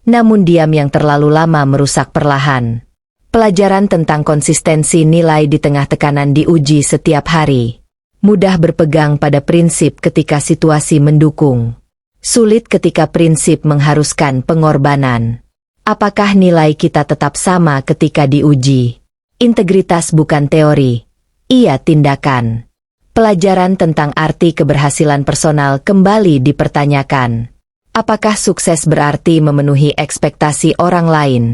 namun diam yang terlalu lama merusak perlahan. Pelajaran tentang konsistensi nilai di tengah tekanan diuji setiap hari. Mudah berpegang pada prinsip ketika situasi mendukung. Sulit ketika prinsip mengharuskan pengorbanan. Apakah nilai kita tetap sama ketika diuji? Integritas bukan teori, ia tindakan. Pelajaran tentang arti keberhasilan personal kembali dipertanyakan. Apakah sukses berarti memenuhi ekspektasi orang lain?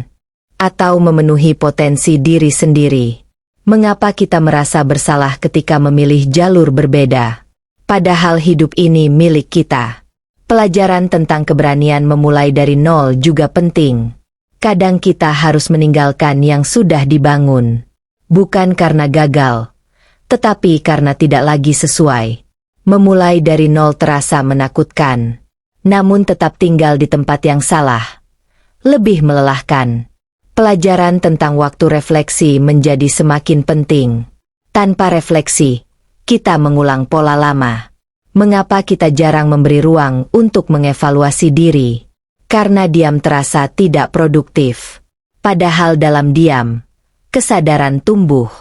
Atau memenuhi potensi diri sendiri? Mengapa kita merasa bersalah ketika memilih jalur berbeda? Padahal hidup ini milik kita. Pelajaran tentang keberanian memulai dari nol juga penting. Kadang kita harus meninggalkan yang sudah dibangun. Bukan karena gagal, tetapi karena tidak lagi sesuai. Memulai dari nol terasa menakutkan. Namun tetap tinggal di tempat yang salah lebih melelahkan. Pelajaran tentang waktu refleksi menjadi semakin penting. Tanpa refleksi, kita mengulang pola lama. Mengapa kita jarang memberi ruang untuk mengevaluasi diri? Karena diam terasa tidak produktif. Padahal dalam diam, kesadaran tumbuh.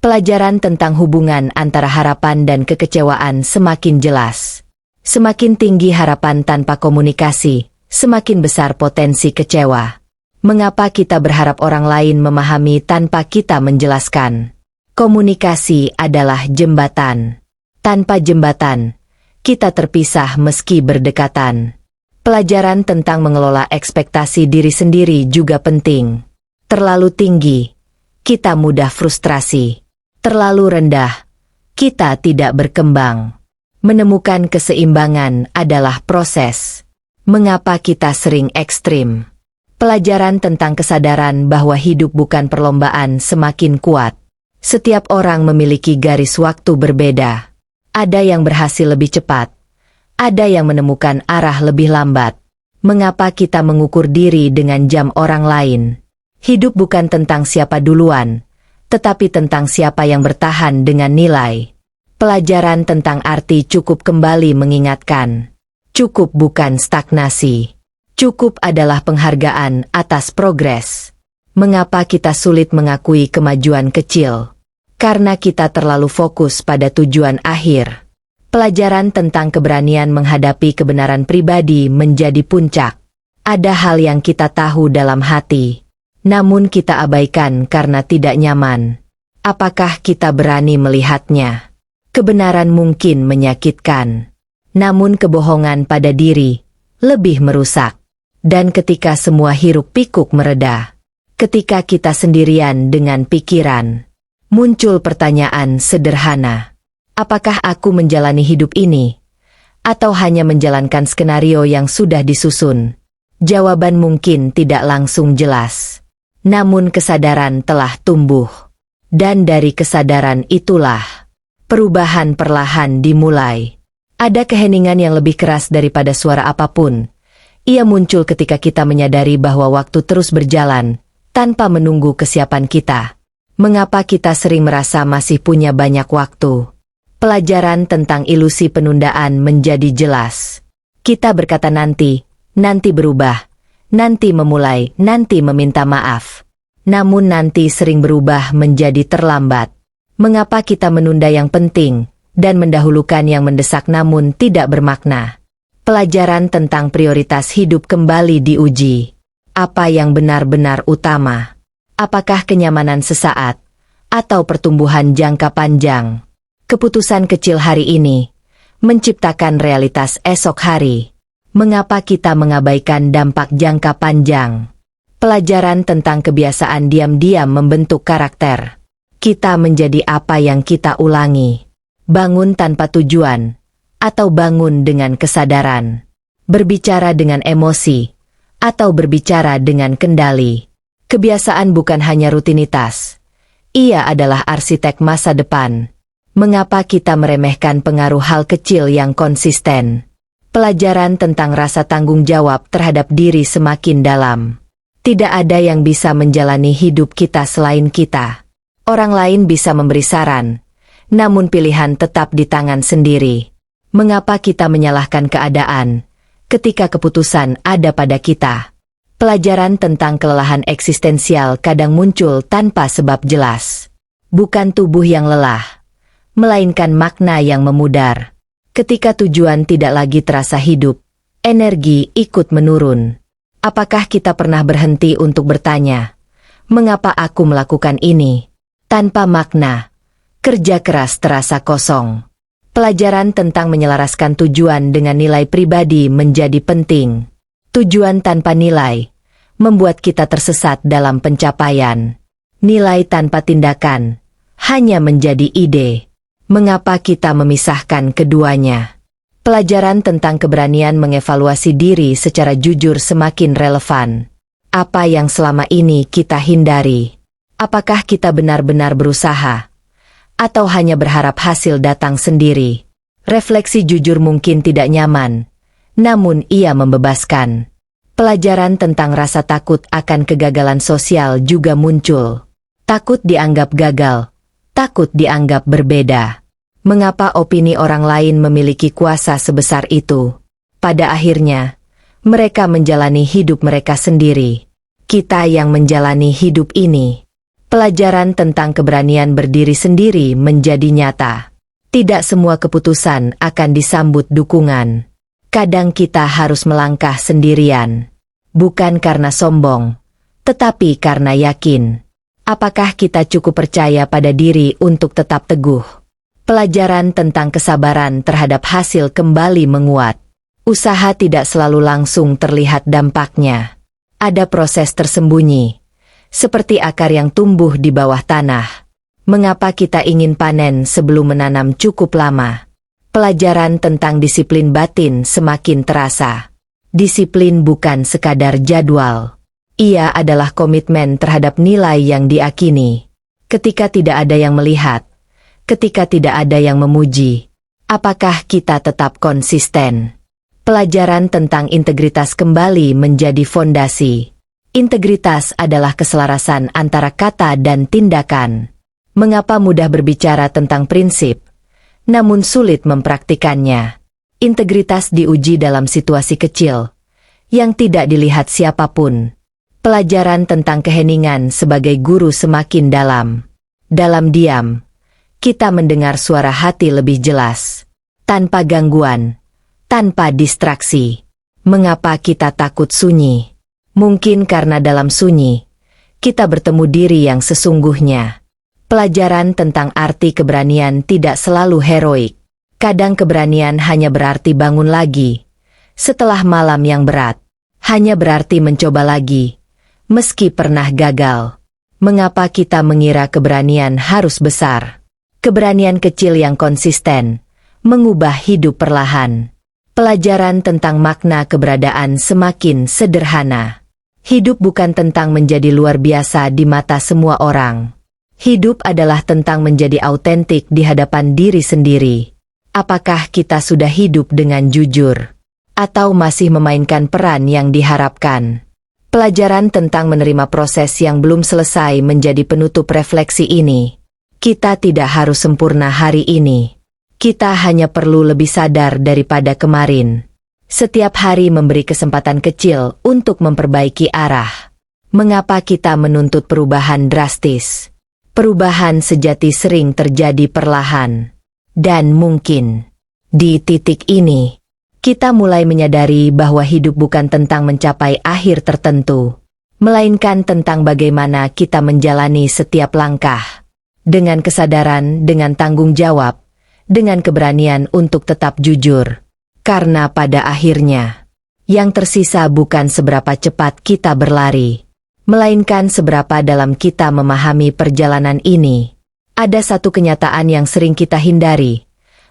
Pelajaran tentang hubungan antara harapan dan kekecewaan semakin jelas. Semakin tinggi harapan tanpa komunikasi, semakin besar potensi kecewa. Mengapa kita berharap orang lain memahami tanpa kita menjelaskan? Komunikasi adalah jembatan. Tanpa jembatan, kita terpisah meski berdekatan. Pelajaran tentang mengelola ekspektasi diri sendiri juga penting. Terlalu tinggi, kita mudah frustrasi. Terlalu rendah, kita tidak berkembang. Menemukan keseimbangan adalah proses. Mengapa kita sering ekstrim? Pelajaran tentang kesadaran bahwa hidup bukan perlombaan semakin kuat. Setiap orang memiliki garis waktu berbeda. Ada yang berhasil lebih cepat. Ada yang menemukan arah lebih lambat. Mengapa kita mengukur diri dengan jam orang lain? Hidup bukan tentang siapa duluan, tetapi tentang siapa yang bertahan dengan nilai. Pelajaran tentang arti cukup kembali mengingatkan. Cukup bukan stagnasi. Cukup adalah penghargaan atas progres. Mengapa kita sulit mengakui kemajuan kecil? Karena kita terlalu fokus pada tujuan akhir. Pelajaran tentang keberanian menghadapi kebenaran pribadi menjadi puncak. Ada hal yang kita tahu dalam hati, namun kita abaikan karena tidak nyaman. Apakah kita berani melihatnya? Kebenaran mungkin menyakitkan, namun kebohongan pada diri lebih merusak. Dan ketika semua hiruk pikuk mereda, ketika kita sendirian dengan pikiran, muncul pertanyaan sederhana. Apakah aku menjalani hidup ini? Atau hanya menjalankan skenario yang sudah disusun? Jawaban mungkin tidak langsung jelas. Namun kesadaran telah tumbuh. Dan dari kesadaran itulah perubahan perlahan dimulai. Ada keheningan yang lebih keras daripada suara apapun. Ia muncul ketika kita menyadari bahwa waktu terus berjalan, tanpa menunggu kesiapan kita. Mengapa kita sering merasa masih punya banyak waktu? Pelajaran tentang ilusi penundaan menjadi jelas. Kita berkata nanti berubah, nanti memulai, nanti meminta maaf. Namun nanti sering berubah menjadi terlambat. Mengapa kita menunda yang penting, dan mendahulukan yang mendesak namun tidak bermakna? Pelajaran tentang prioritas hidup kembali diuji. Apa yang benar-benar utama? Apakah kenyamanan sesaat, atau pertumbuhan jangka panjang? Keputusan kecil hari ini menciptakan realitas esok hari. Mengapa kita mengabaikan dampak jangka panjang? Pelajaran tentang kebiasaan diam-diam membentuk karakter. Kita menjadi apa yang kita ulangi. Bangun tanpa tujuan, atau bangun dengan kesadaran. Berbicara dengan emosi, atau berbicara dengan kendali. Kebiasaan bukan hanya rutinitas. Ia adalah arsitek masa depan. Mengapa kita meremehkan pengaruh hal kecil yang konsisten? Pelajaran tentang rasa tanggung jawab terhadap diri semakin dalam. Tidak ada yang bisa menjalani hidup kita selain kita. Orang lain bisa memberi saran, namun pilihan tetap di tangan sendiri. Mengapa kita menyalahkan keadaan, ketika keputusan ada pada kita? Pelajaran tentang kelelahan eksistensial kadang muncul tanpa sebab jelas. Bukan tubuh yang lelah, melainkan makna yang memudar. Ketika tujuan tidak lagi terasa hidup, energi ikut menurun. Apakah kita pernah berhenti untuk bertanya, mengapa aku melakukan ini? Tanpa makna, kerja keras terasa kosong. Pelajaran tentang menyelaraskan tujuan dengan nilai pribadi menjadi penting. Tujuan tanpa nilai membuat kita tersesat dalam pencapaian. Nilai tanpa tindakan hanya menjadi ide. Mengapa kita memisahkan keduanya? Pelajaran tentang keberanian mengevaluasi diri secara jujur semakin relevan. Apa yang selama ini kita hindari? Apakah kita benar-benar berusaha? Atau hanya berharap hasil datang sendiri? Refleksi jujur mungkin tidak nyaman, namun ia membebaskan. Pelajaran tentang rasa takut akan kegagalan sosial juga muncul. Takut dianggap gagal. Takut dianggap berbeda. Mengapa opini orang lain memiliki kuasa sebesar itu? Pada akhirnya, mereka menjalani hidup mereka sendiri. Kita yang menjalani hidup ini. Pelajaran tentang keberanian berdiri sendiri menjadi nyata. Tidak semua keputusan akan disambut dukungan. Kadang kita harus melangkah sendirian. Bukan karena sombong, tetapi karena yakin. Apakah kita cukup percaya pada diri untuk tetap teguh? Pelajaran tentang kesabaran terhadap hasil kembali menguat. Usaha tidak selalu langsung terlihat dampaknya. Ada proses tersembunyi, seperti akar yang tumbuh di bawah tanah. Mengapa kita ingin panen sebelum menanam cukup lama? Pelajaran tentang disiplin batin semakin terasa. Disiplin bukan sekadar jadwal. Ia adalah komitmen terhadap nilai yang diakini. Ketika tidak ada yang melihat, ketika tidak ada yang memuji, apakah kita tetap konsisten? Pelajaran tentang integritas kembali menjadi fondasi. Integritas adalah keselarasan antara kata dan tindakan. Mengapa mudah berbicara tentang prinsip, namun sulit mempraktikannya? Integritas diuji dalam situasi kecil, yang tidak dilihat siapapun. Pelajaran tentang keheningan sebagai guru semakin dalam. Dalam diam, kita mendengar suara hati lebih jelas. Tanpa gangguan, tanpa distraksi. Mengapa kita takut sunyi? Mungkin karena dalam sunyi, kita bertemu diri yang sesungguhnya. Pelajaran tentang arti keberanian tidak selalu heroik. Kadang keberanian hanya berarti bangun lagi. Setelah malam yang berat, hanya berarti mencoba lagi. Meski pernah gagal. Mengapa kita mengira keberanian harus besar? Keberanian kecil yang konsisten, mengubah hidup perlahan. Pelajaran tentang makna keberadaan semakin sederhana. Hidup bukan tentang menjadi luar biasa di mata semua orang. Hidup adalah tentang menjadi autentik di hadapan diri sendiri. Apakah kita sudah hidup dengan jujur? Atau masih memainkan peran yang diharapkan? Pelajaran tentang menerima proses yang belum selesai menjadi penutup refleksi ini. Kita tidak harus sempurna hari ini. Kita hanya perlu lebih sadar daripada kemarin. Setiap hari memberi kesempatan kecil untuk memperbaiki arah. Mengapa kita menuntut perubahan drastis? Perubahan sejati sering terjadi perlahan. Dan mungkin, di titik ini, kita mulai menyadari bahwa hidup bukan tentang mencapai akhir tertentu, melainkan tentang bagaimana kita menjalani setiap langkah. Dengan kesadaran, dengan tanggung jawab, dengan keberanian untuk tetap jujur. Karena pada akhirnya, yang tersisa bukan seberapa cepat kita berlari, melainkan seberapa dalam kita memahami perjalanan ini. Ada satu kenyataan yang sering kita hindari,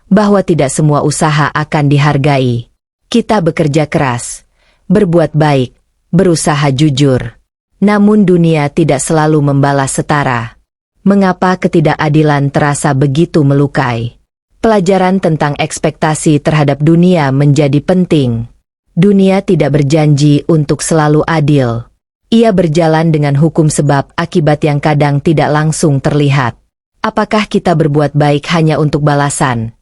bahwa tidak semua usaha akan dihargai. Kita bekerja keras, berbuat baik, berusaha jujur. Namun dunia tidak selalu membalas setara. Mengapa ketidakadilan terasa begitu melukai? Pelajaran tentang ekspektasi terhadap dunia menjadi penting. Dunia tidak berjanji untuk selalu adil. Ia berjalan dengan hukum sebab akibat yang kadang tidak langsung terlihat. Apakah kita berbuat baik hanya untuk balasan?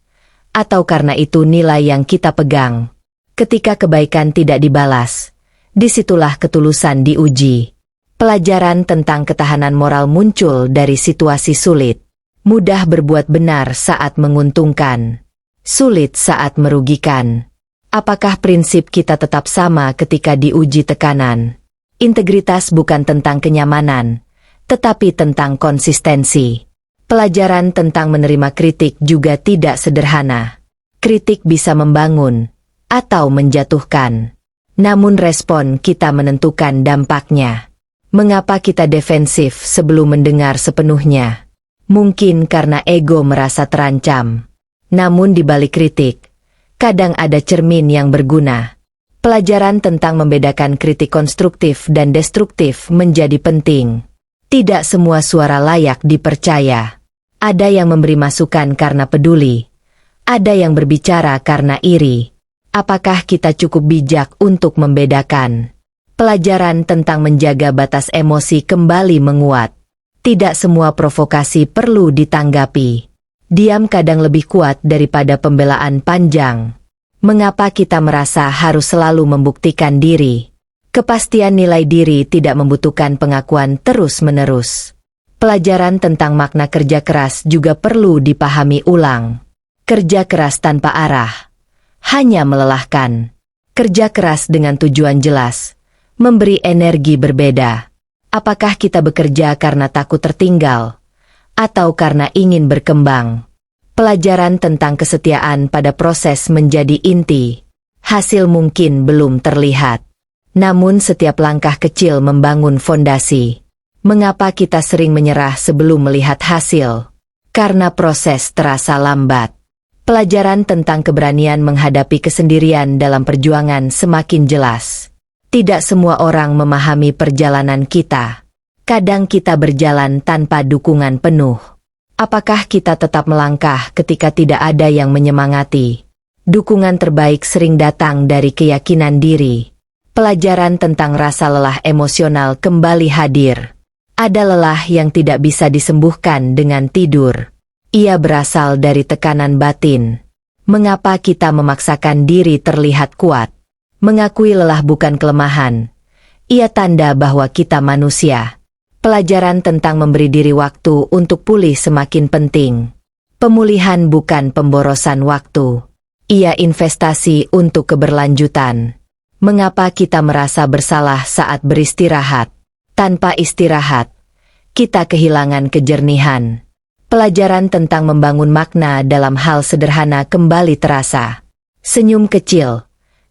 Atau karena itu nilai yang kita pegang? Ketika kebaikan tidak dibalas, disitulah ketulusan diuji. Pelajaran tentang ketahanan moral muncul dari situasi sulit. Mudah berbuat benar saat menguntungkan. Sulit saat merugikan. Apakah prinsip kita tetap sama ketika diuji tekanan? Integritas bukan tentang kenyamanan, tetapi tentang konsistensi. Pelajaran tentang menerima kritik juga tidak sederhana. Kritik bisa membangun atau menjatuhkan. Namun respon kita menentukan dampaknya. Mengapa kita defensif sebelum mendengar sepenuhnya? Mungkin karena ego merasa terancam. Namun di balik kritik, kadang ada cermin yang berguna. Pelajaran tentang membedakan kritik konstruktif dan destruktif menjadi penting. Tidak semua suara layak dipercaya. Ada yang memberi masukan karena peduli. Ada yang berbicara karena iri. Apakah kita cukup bijak untuk membedakan? Pelajaran tentang menjaga batas emosi kembali menguat. Tidak semua provokasi perlu ditanggapi. Diam kadang lebih kuat daripada pembelaan panjang. Mengapa kita merasa harus selalu membuktikan diri? Kepastian nilai diri tidak membutuhkan pengakuan terus-menerus. Pelajaran tentang makna kerja keras juga perlu dipahami ulang. Kerja keras tanpa arah hanya melelahkan. Kerja keras dengan tujuan jelas memberi energi berbeda. Apakah kita bekerja karena takut tertinggal atau karena ingin berkembang? Pelajaran tentang kesetiaan pada proses menjadi inti. Hasil mungkin belum terlihat, namun setiap langkah kecil membangun fondasi. Mengapa kita sering menyerah sebelum melihat hasil? Karena proses terasa lambat. Pelajaran tentang keberanian menghadapi kesendirian dalam perjuangan semakin jelas. Tidak semua orang memahami perjalanan kita. Kadang kita berjalan tanpa dukungan penuh. Apakah kita tetap melangkah ketika tidak ada yang menyemangati? Dukungan terbaik sering datang dari keyakinan diri. Pelajaran tentang rasa lelah emosional kembali hadir. Ada lelah yang tidak bisa disembuhkan dengan tidur. Ia berasal dari tekanan batin. Mengapa kita memaksakan diri terlihat kuat? Mengakui lelah bukan kelemahan. Ia tanda bahwa kita manusia. Pelajaran tentang memberi diri waktu untuk pulih semakin penting. Pemulihan bukan pemborosan waktu. Ia investasi untuk keberlanjutan. Mengapa kita merasa bersalah saat beristirahat? Tanpa istirahat, kita kehilangan kejernihan. Pelajaran tentang membangun makna dalam hal sederhana kembali terasa. Senyum kecil,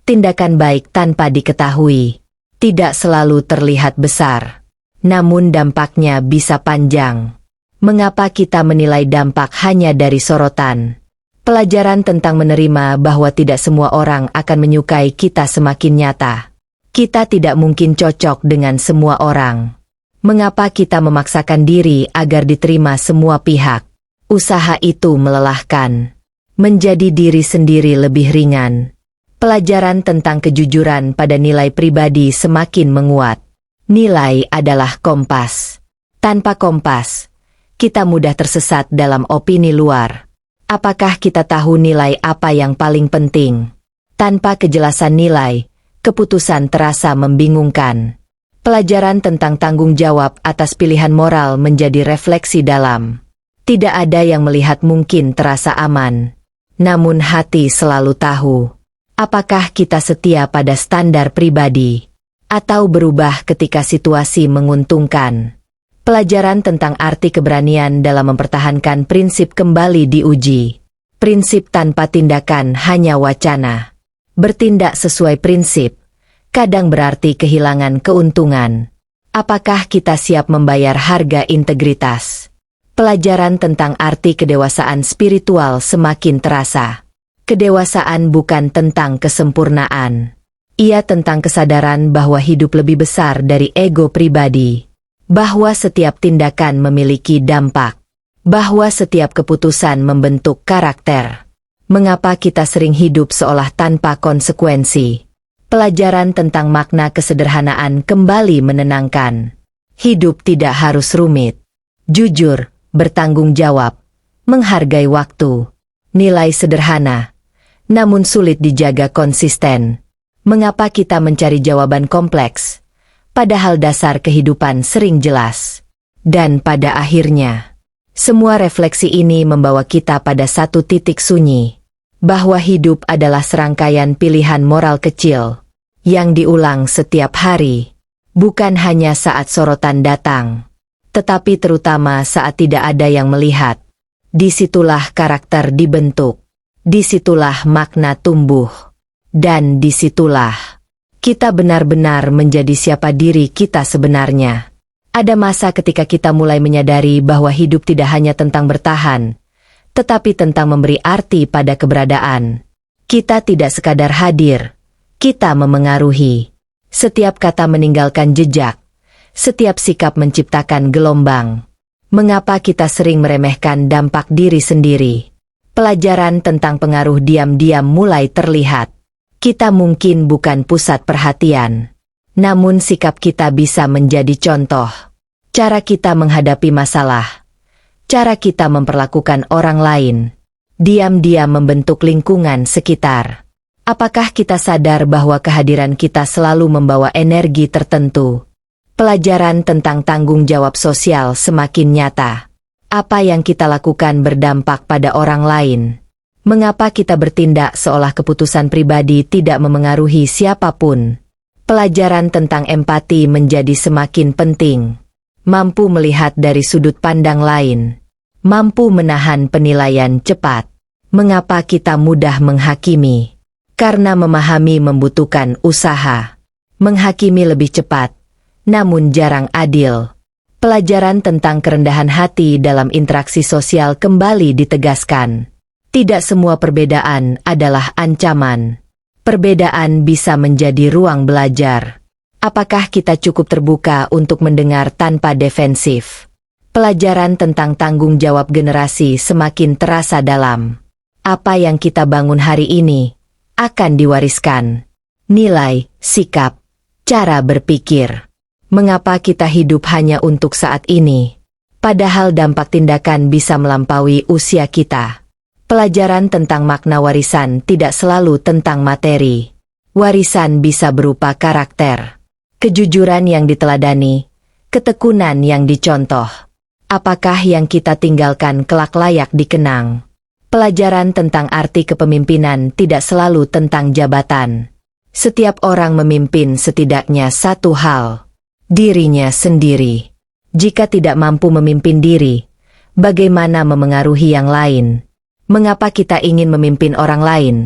tindakan baik tanpa diketahui, tidak selalu terlihat besar. Namun dampaknya bisa panjang. Mengapa kita menilai dampak hanya dari sorotan? Pelajaran tentang menerima bahwa tidak semua orang akan menyukai kita semakin nyata. Kita tidak mungkin cocok dengan semua orang. Mengapa kita memaksakan diri agar diterima semua pihak? Usaha itu melelahkan. Menjadi diri sendiri lebih ringan. Pelajaran tentang kejujuran pada nilai pribadi semakin menguat. Nilai adalah kompas. Tanpa kompas, kita mudah tersesat dalam opini luar. Apakah kita tahu nilai apa yang paling penting? Tanpa kejelasan nilai, keputusan terasa membingungkan. Pelajaran tentang tanggung jawab atas pilihan moral menjadi refleksi dalam. Tidak ada yang melihat mungkin terasa aman. Namun hati selalu tahu. Apakah kita setia pada standar pribadi? Atau berubah ketika situasi menguntungkan? Pelajaran tentang arti keberanian dalam mempertahankan prinsip kembali diuji. Prinsip tanpa tindakan hanya wacana. Bertindak sesuai prinsip kadang berarti kehilangan keuntungan. Apakah kita siap membayar harga integritas? Pelajaran tentang arti kedewasaan spiritual semakin terasa. Kedewasaan bukan tentang kesempurnaan. Ia tentang kesadaran bahwa hidup lebih besar dari ego pribadi. Bahwa setiap tindakan memiliki dampak. Bahwa setiap keputusan membentuk karakter. Mengapa kita sering hidup seolah tanpa konsekuensi? Pelajaran tentang makna kesederhanaan kembali menenangkan. Hidup tidak harus rumit. Jujur, bertanggung jawab, menghargai waktu. Nilai sederhana, namun sulit dijaga konsisten. Mengapa kita mencari jawaban kompleks? Padahal dasar kehidupan sering jelas. Dan pada akhirnya, semua refleksi ini membawa kita pada satu titik sunyi. Bahwa hidup adalah serangkaian pilihan moral kecil. Yang diulang setiap hari. Bukan hanya saat sorotan datang. Tetapi terutama saat tidak ada yang melihat. Disitulah karakter dibentuk. Disitulah makna tumbuh. Dan disitulah kita benar-benar menjadi siapa diri kita sebenarnya. Ada masa ketika kita mulai menyadari bahwa hidup tidak hanya tentang bertahan, tetapi tentang memberi arti pada keberadaan. Kita tidak sekadar hadir, kita memengaruhi. Setiap kata meninggalkan jejak, setiap sikap menciptakan gelombang. Mengapa kita sering meremehkan dampak diri sendiri? Pelajaran tentang pengaruh diam-diam mulai terlihat. Kita mungkin bukan pusat perhatian, namun sikap kita bisa menjadi contoh. Cara kita menghadapi masalah, cara kita memperlakukan orang lain, diam-diam membentuk lingkungan sekitar. Apakah kita sadar bahwa kehadiran kita selalu membawa energi tertentu? Pelajaran tentang tanggung jawab sosial semakin nyata. Apa yang kita lakukan berdampak pada orang lain? Mengapa kita bertindak seolah keputusan pribadi tidak memengaruhi siapapun? Pelajaran tentang empati menjadi semakin penting. Mampu melihat dari sudut pandang lain. Mampu menahan penilaian cepat. Mengapa kita mudah menghakimi? Karena memahami membutuhkan usaha. Menghakimi lebih cepat, namun jarang adil. Pelajaran tentang kerendahan hati dalam interaksi sosial kembali ditegaskan. Tidak semua perbedaan adalah ancaman. Perbedaan bisa menjadi ruang belajar. Apakah kita cukup terbuka untuk mendengar tanpa defensif? Pelajaran tentang tanggung jawab generasi semakin terasa dalam. Apa yang kita bangun hari ini akan diwariskan. Nilai, sikap, cara berpikir. Mengapa kita hidup hanya untuk saat ini? Padahal dampak tindakan bisa melampaui usia kita. Pelajaran tentang makna warisan tidak selalu tentang materi. Warisan bisa berupa karakter, kejujuran yang diteladani, ketekunan yang dicontoh. Apakah yang kita tinggalkan kelak layak dikenang? Pelajaran tentang arti kepemimpinan tidak selalu tentang jabatan. Setiap orang memimpin setidaknya satu hal, dirinya sendiri. Jika tidak mampu memimpin diri, bagaimana memengaruhi yang lain? Mengapa kita ingin memimpin orang lain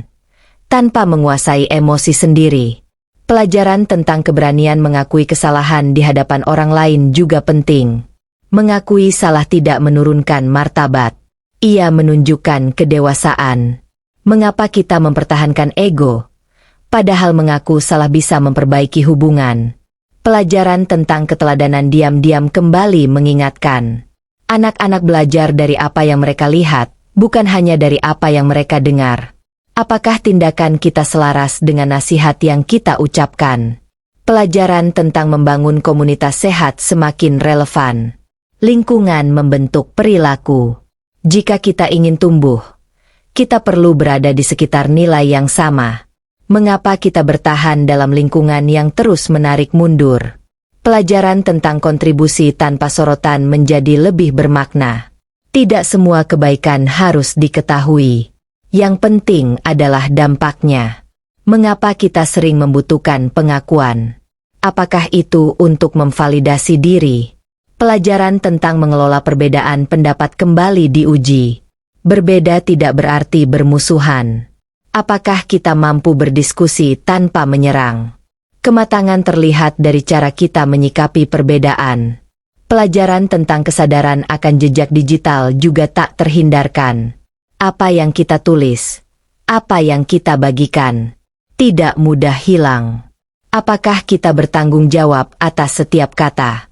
tanpa menguasai emosi sendiri? Pelajaran tentang keberanian mengakui kesalahan di hadapan orang lain juga penting. Mengakui salah tidak menurunkan martabat. Ia menunjukkan kedewasaan. Mengapa kita mempertahankan ego, padahal mengaku salah bisa memperbaiki hubungan? Pelajaran tentang keteladanan diam-diam kembali mengingatkan. Anak-anak belajar dari apa yang mereka lihat, bukan hanya dari apa yang mereka dengar. Apakah tindakan kita selaras dengan nasihat yang kita ucapkan? Pelajaran tentang membangun komunitas sehat semakin relevan. Lingkungan membentuk perilaku. Jika kita ingin tumbuh, kita perlu berada di sekitar nilai yang sama. Mengapa kita bertahan dalam lingkungan yang terus menarik mundur? Pelajaran tentang kontribusi tanpa sorotan menjadi lebih bermakna. Tidak semua kebaikan harus diketahui. Yang penting adalah dampaknya. Mengapa kita sering membutuhkan pengakuan? Apakah itu untuk memvalidasi diri? Pelajaran tentang mengelola perbedaan pendapat kembali diuji. Berbeda tidak berarti bermusuhan. Apakah kita mampu berdiskusi tanpa menyerang? Kematangan terlihat dari cara kita menyikapi perbedaan. Pelajaran tentang kesadaran akan jejak digital juga tak terhindarkan. Apa yang kita tulis, apa yang kita bagikan, tidak mudah hilang. Apakah kita bertanggung jawab atas setiap kata?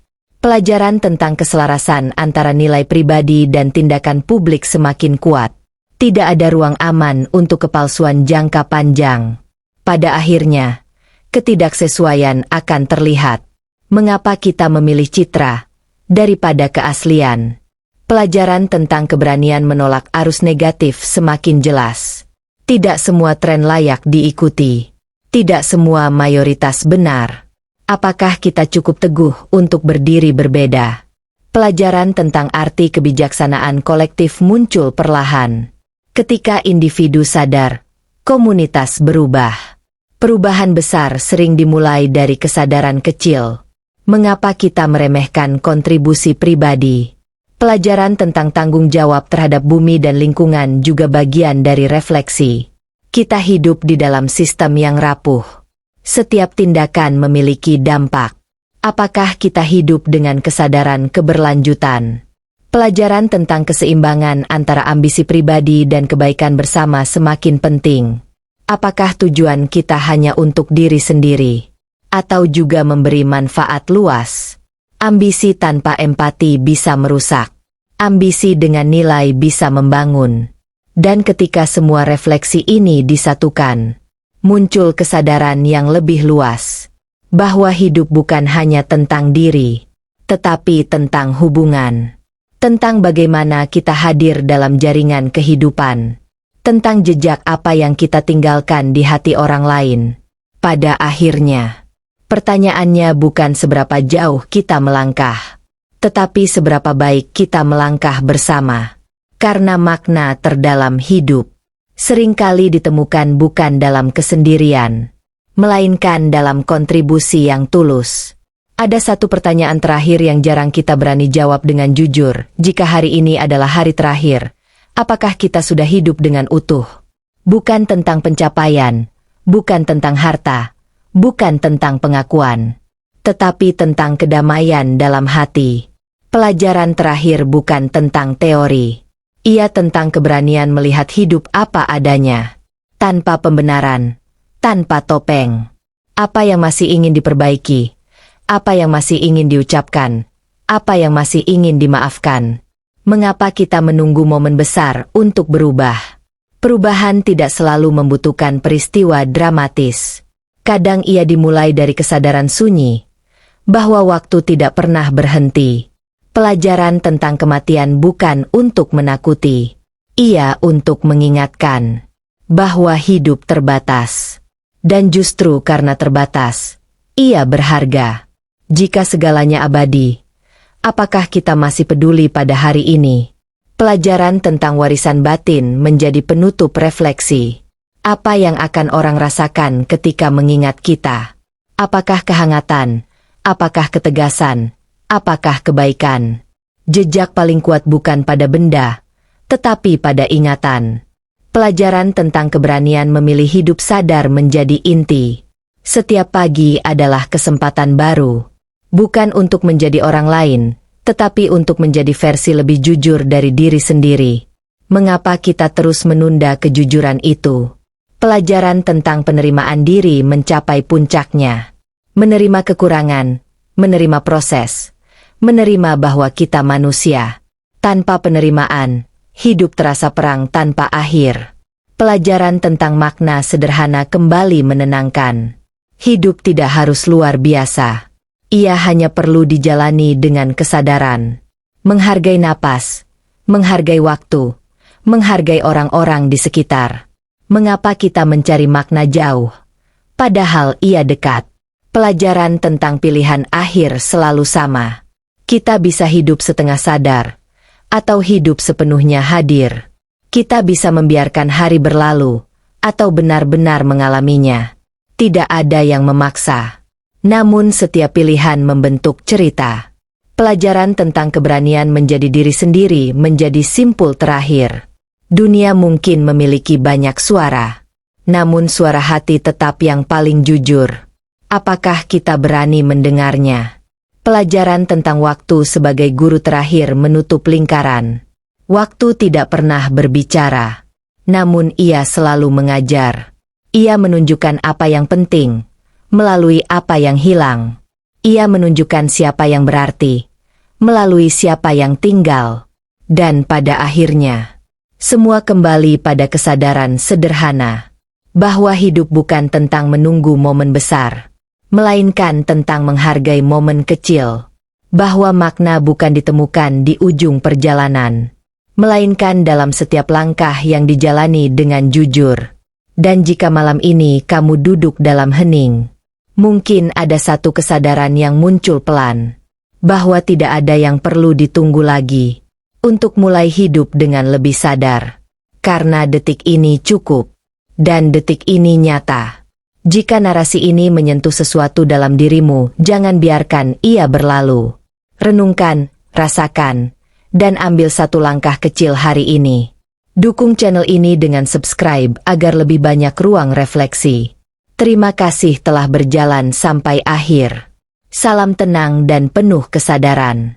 Pelajaran tentang keselarasan antara nilai pribadi dan tindakan publik semakin kuat. Tidak ada ruang aman untuk kepalsuan jangka panjang. Pada akhirnya, ketidaksesuaian akan terlihat. Mengapa kita memilih citra daripada keaslian? Pelajaran tentang keberanian menolak arus negatif semakin jelas. Tidak semua tren layak diikuti. Tidak semua mayoritas benar. Apakah kita cukup teguh untuk berdiri berbeda? Pelajaran tentang arti kebijaksanaan kolektif muncul perlahan. Ketika individu sadar, komunitas berubah. Perubahan besar sering dimulai dari kesadaran kecil. Mengapa kita meremehkan kontribusi pribadi? Pelajaran tentang tanggung jawab terhadap bumi dan lingkungan juga bagian dari refleksi. Kita hidup di dalam sistem yang rapuh. Setiap tindakan memiliki dampak. Apakah kita hidup dengan kesadaran keberlanjutan? Pelajaran tentang keseimbangan antara ambisi pribadi dan kebaikan bersama semakin penting. Apakah tujuan kita hanya untuk diri sendiri? Atau juga memberi manfaat luas? Ambisi tanpa empati bisa merusak. Ambisi dengan nilai bisa membangun. Dan ketika semua refleksi ini disatukan, muncul kesadaran yang lebih luas, bahwa hidup bukan hanya tentang diri, tetapi tentang hubungan, tentang bagaimana kita hadir dalam jaringan kehidupan, tentang jejak apa yang kita tinggalkan di hati orang lain. Pada akhirnya, pertanyaannya bukan seberapa jauh kita melangkah, tetapi seberapa baik kita melangkah bersama, karena makna terdalam hidup seringkali ditemukan bukan dalam kesendirian, melainkan dalam kontribusi yang tulus. Ada satu pertanyaan terakhir yang jarang kita berani jawab dengan jujur. Jika hari ini adalah hari terakhir, apakah kita sudah hidup dengan utuh? Bukan tentang pencapaian, bukan tentang harta, bukan tentang pengakuan, tetapi tentang kedamaian dalam hati. Pelajaran terakhir bukan tentang teori. Ia tentang keberanian melihat hidup apa adanya, tanpa pembenaran, tanpa topeng. Apa yang masih ingin diperbaiki, apa yang masih ingin diucapkan, apa yang masih ingin dimaafkan. Mengapa kita menunggu momen besar untuk berubah? Perubahan tidak selalu membutuhkan peristiwa dramatis. Kadang ia dimulai dari kesadaran sunyi, bahwa waktu tidak pernah berhenti. Pelajaran tentang kematian bukan untuk menakuti. Ia untuk mengingatkan bahwa hidup terbatas. Dan justru karena terbatas, ia berharga. Jika segalanya abadi, apakah kita masih peduli pada hari ini? Pelajaran tentang warisan batin menjadi penutup refleksi. Apa yang akan orang rasakan ketika mengingat kita? Apakah kehangatan? Apakah ketegasan? Apakah kebaikan? Jejak paling kuat bukan pada benda, tetapi pada ingatan. Pelajaran tentang keberanian memilih hidup sadar menjadi inti. Setiap pagi adalah kesempatan baru. Bukan untuk menjadi orang lain, tetapi untuk menjadi versi lebih jujur dari diri sendiri. Mengapa kita terus menunda kejujuran itu? Pelajaran tentang penerimaan diri mencapai puncaknya. Menerima kekurangan, menerima proses, menerima bahwa kita manusia. Tanpa penerimaan, hidup terasa perang tanpa akhir. Pelajaran tentang makna sederhana kembali menenangkan. Hidup tidak harus luar biasa. Ia hanya perlu dijalani dengan kesadaran. Menghargai napas, menghargai waktu, menghargai orang-orang di sekitar. Mengapa kita mencari makna jauh, padahal ia dekat? Pelajaran tentang pilihan akhir selalu sama. Kita bisa hidup setengah sadar, atau hidup sepenuhnya hadir. Kita bisa membiarkan hari berlalu, atau benar-benar mengalaminya. Tidak ada yang memaksa. Namun setiap pilihan membentuk cerita. Pelajaran tentang keberanian menjadi diri sendiri menjadi simpul terakhir. Dunia mungkin memiliki banyak suara. Namun suara hati tetap yang paling jujur. Apakah kita berani mendengarnya? Pelajaran tentang waktu sebagai guru terakhir menutup lingkaran. Waktu tidak pernah berbicara. Namun ia selalu mengajar. Ia menunjukkan apa yang penting, melalui apa yang hilang. Ia menunjukkan siapa yang berarti, melalui siapa yang tinggal. Dan pada akhirnya, semua kembali pada kesadaran sederhana, bahwa hidup bukan tentang menunggu momen besar, melainkan tentang menghargai momen kecil. Bahwa makna bukan ditemukan di ujung perjalanan, melainkan dalam setiap langkah yang dijalani dengan jujur. Dan jika malam ini kamu duduk dalam hening, mungkin ada satu kesadaran yang muncul pelan, bahwa tidak ada yang perlu ditunggu lagi, untuk mulai hidup dengan lebih sadar. Karena detik ini cukup, dan detik ini nyata. Jika narasi ini menyentuh sesuatu dalam dirimu, jangan biarkan ia berlalu. Renungkan, rasakan, dan ambil satu langkah kecil hari ini. Dukung channel ini dengan subscribe agar lebih banyak ruang refleksi. Terima kasih telah berjalan sampai akhir. Salam tenang dan penuh kesadaran.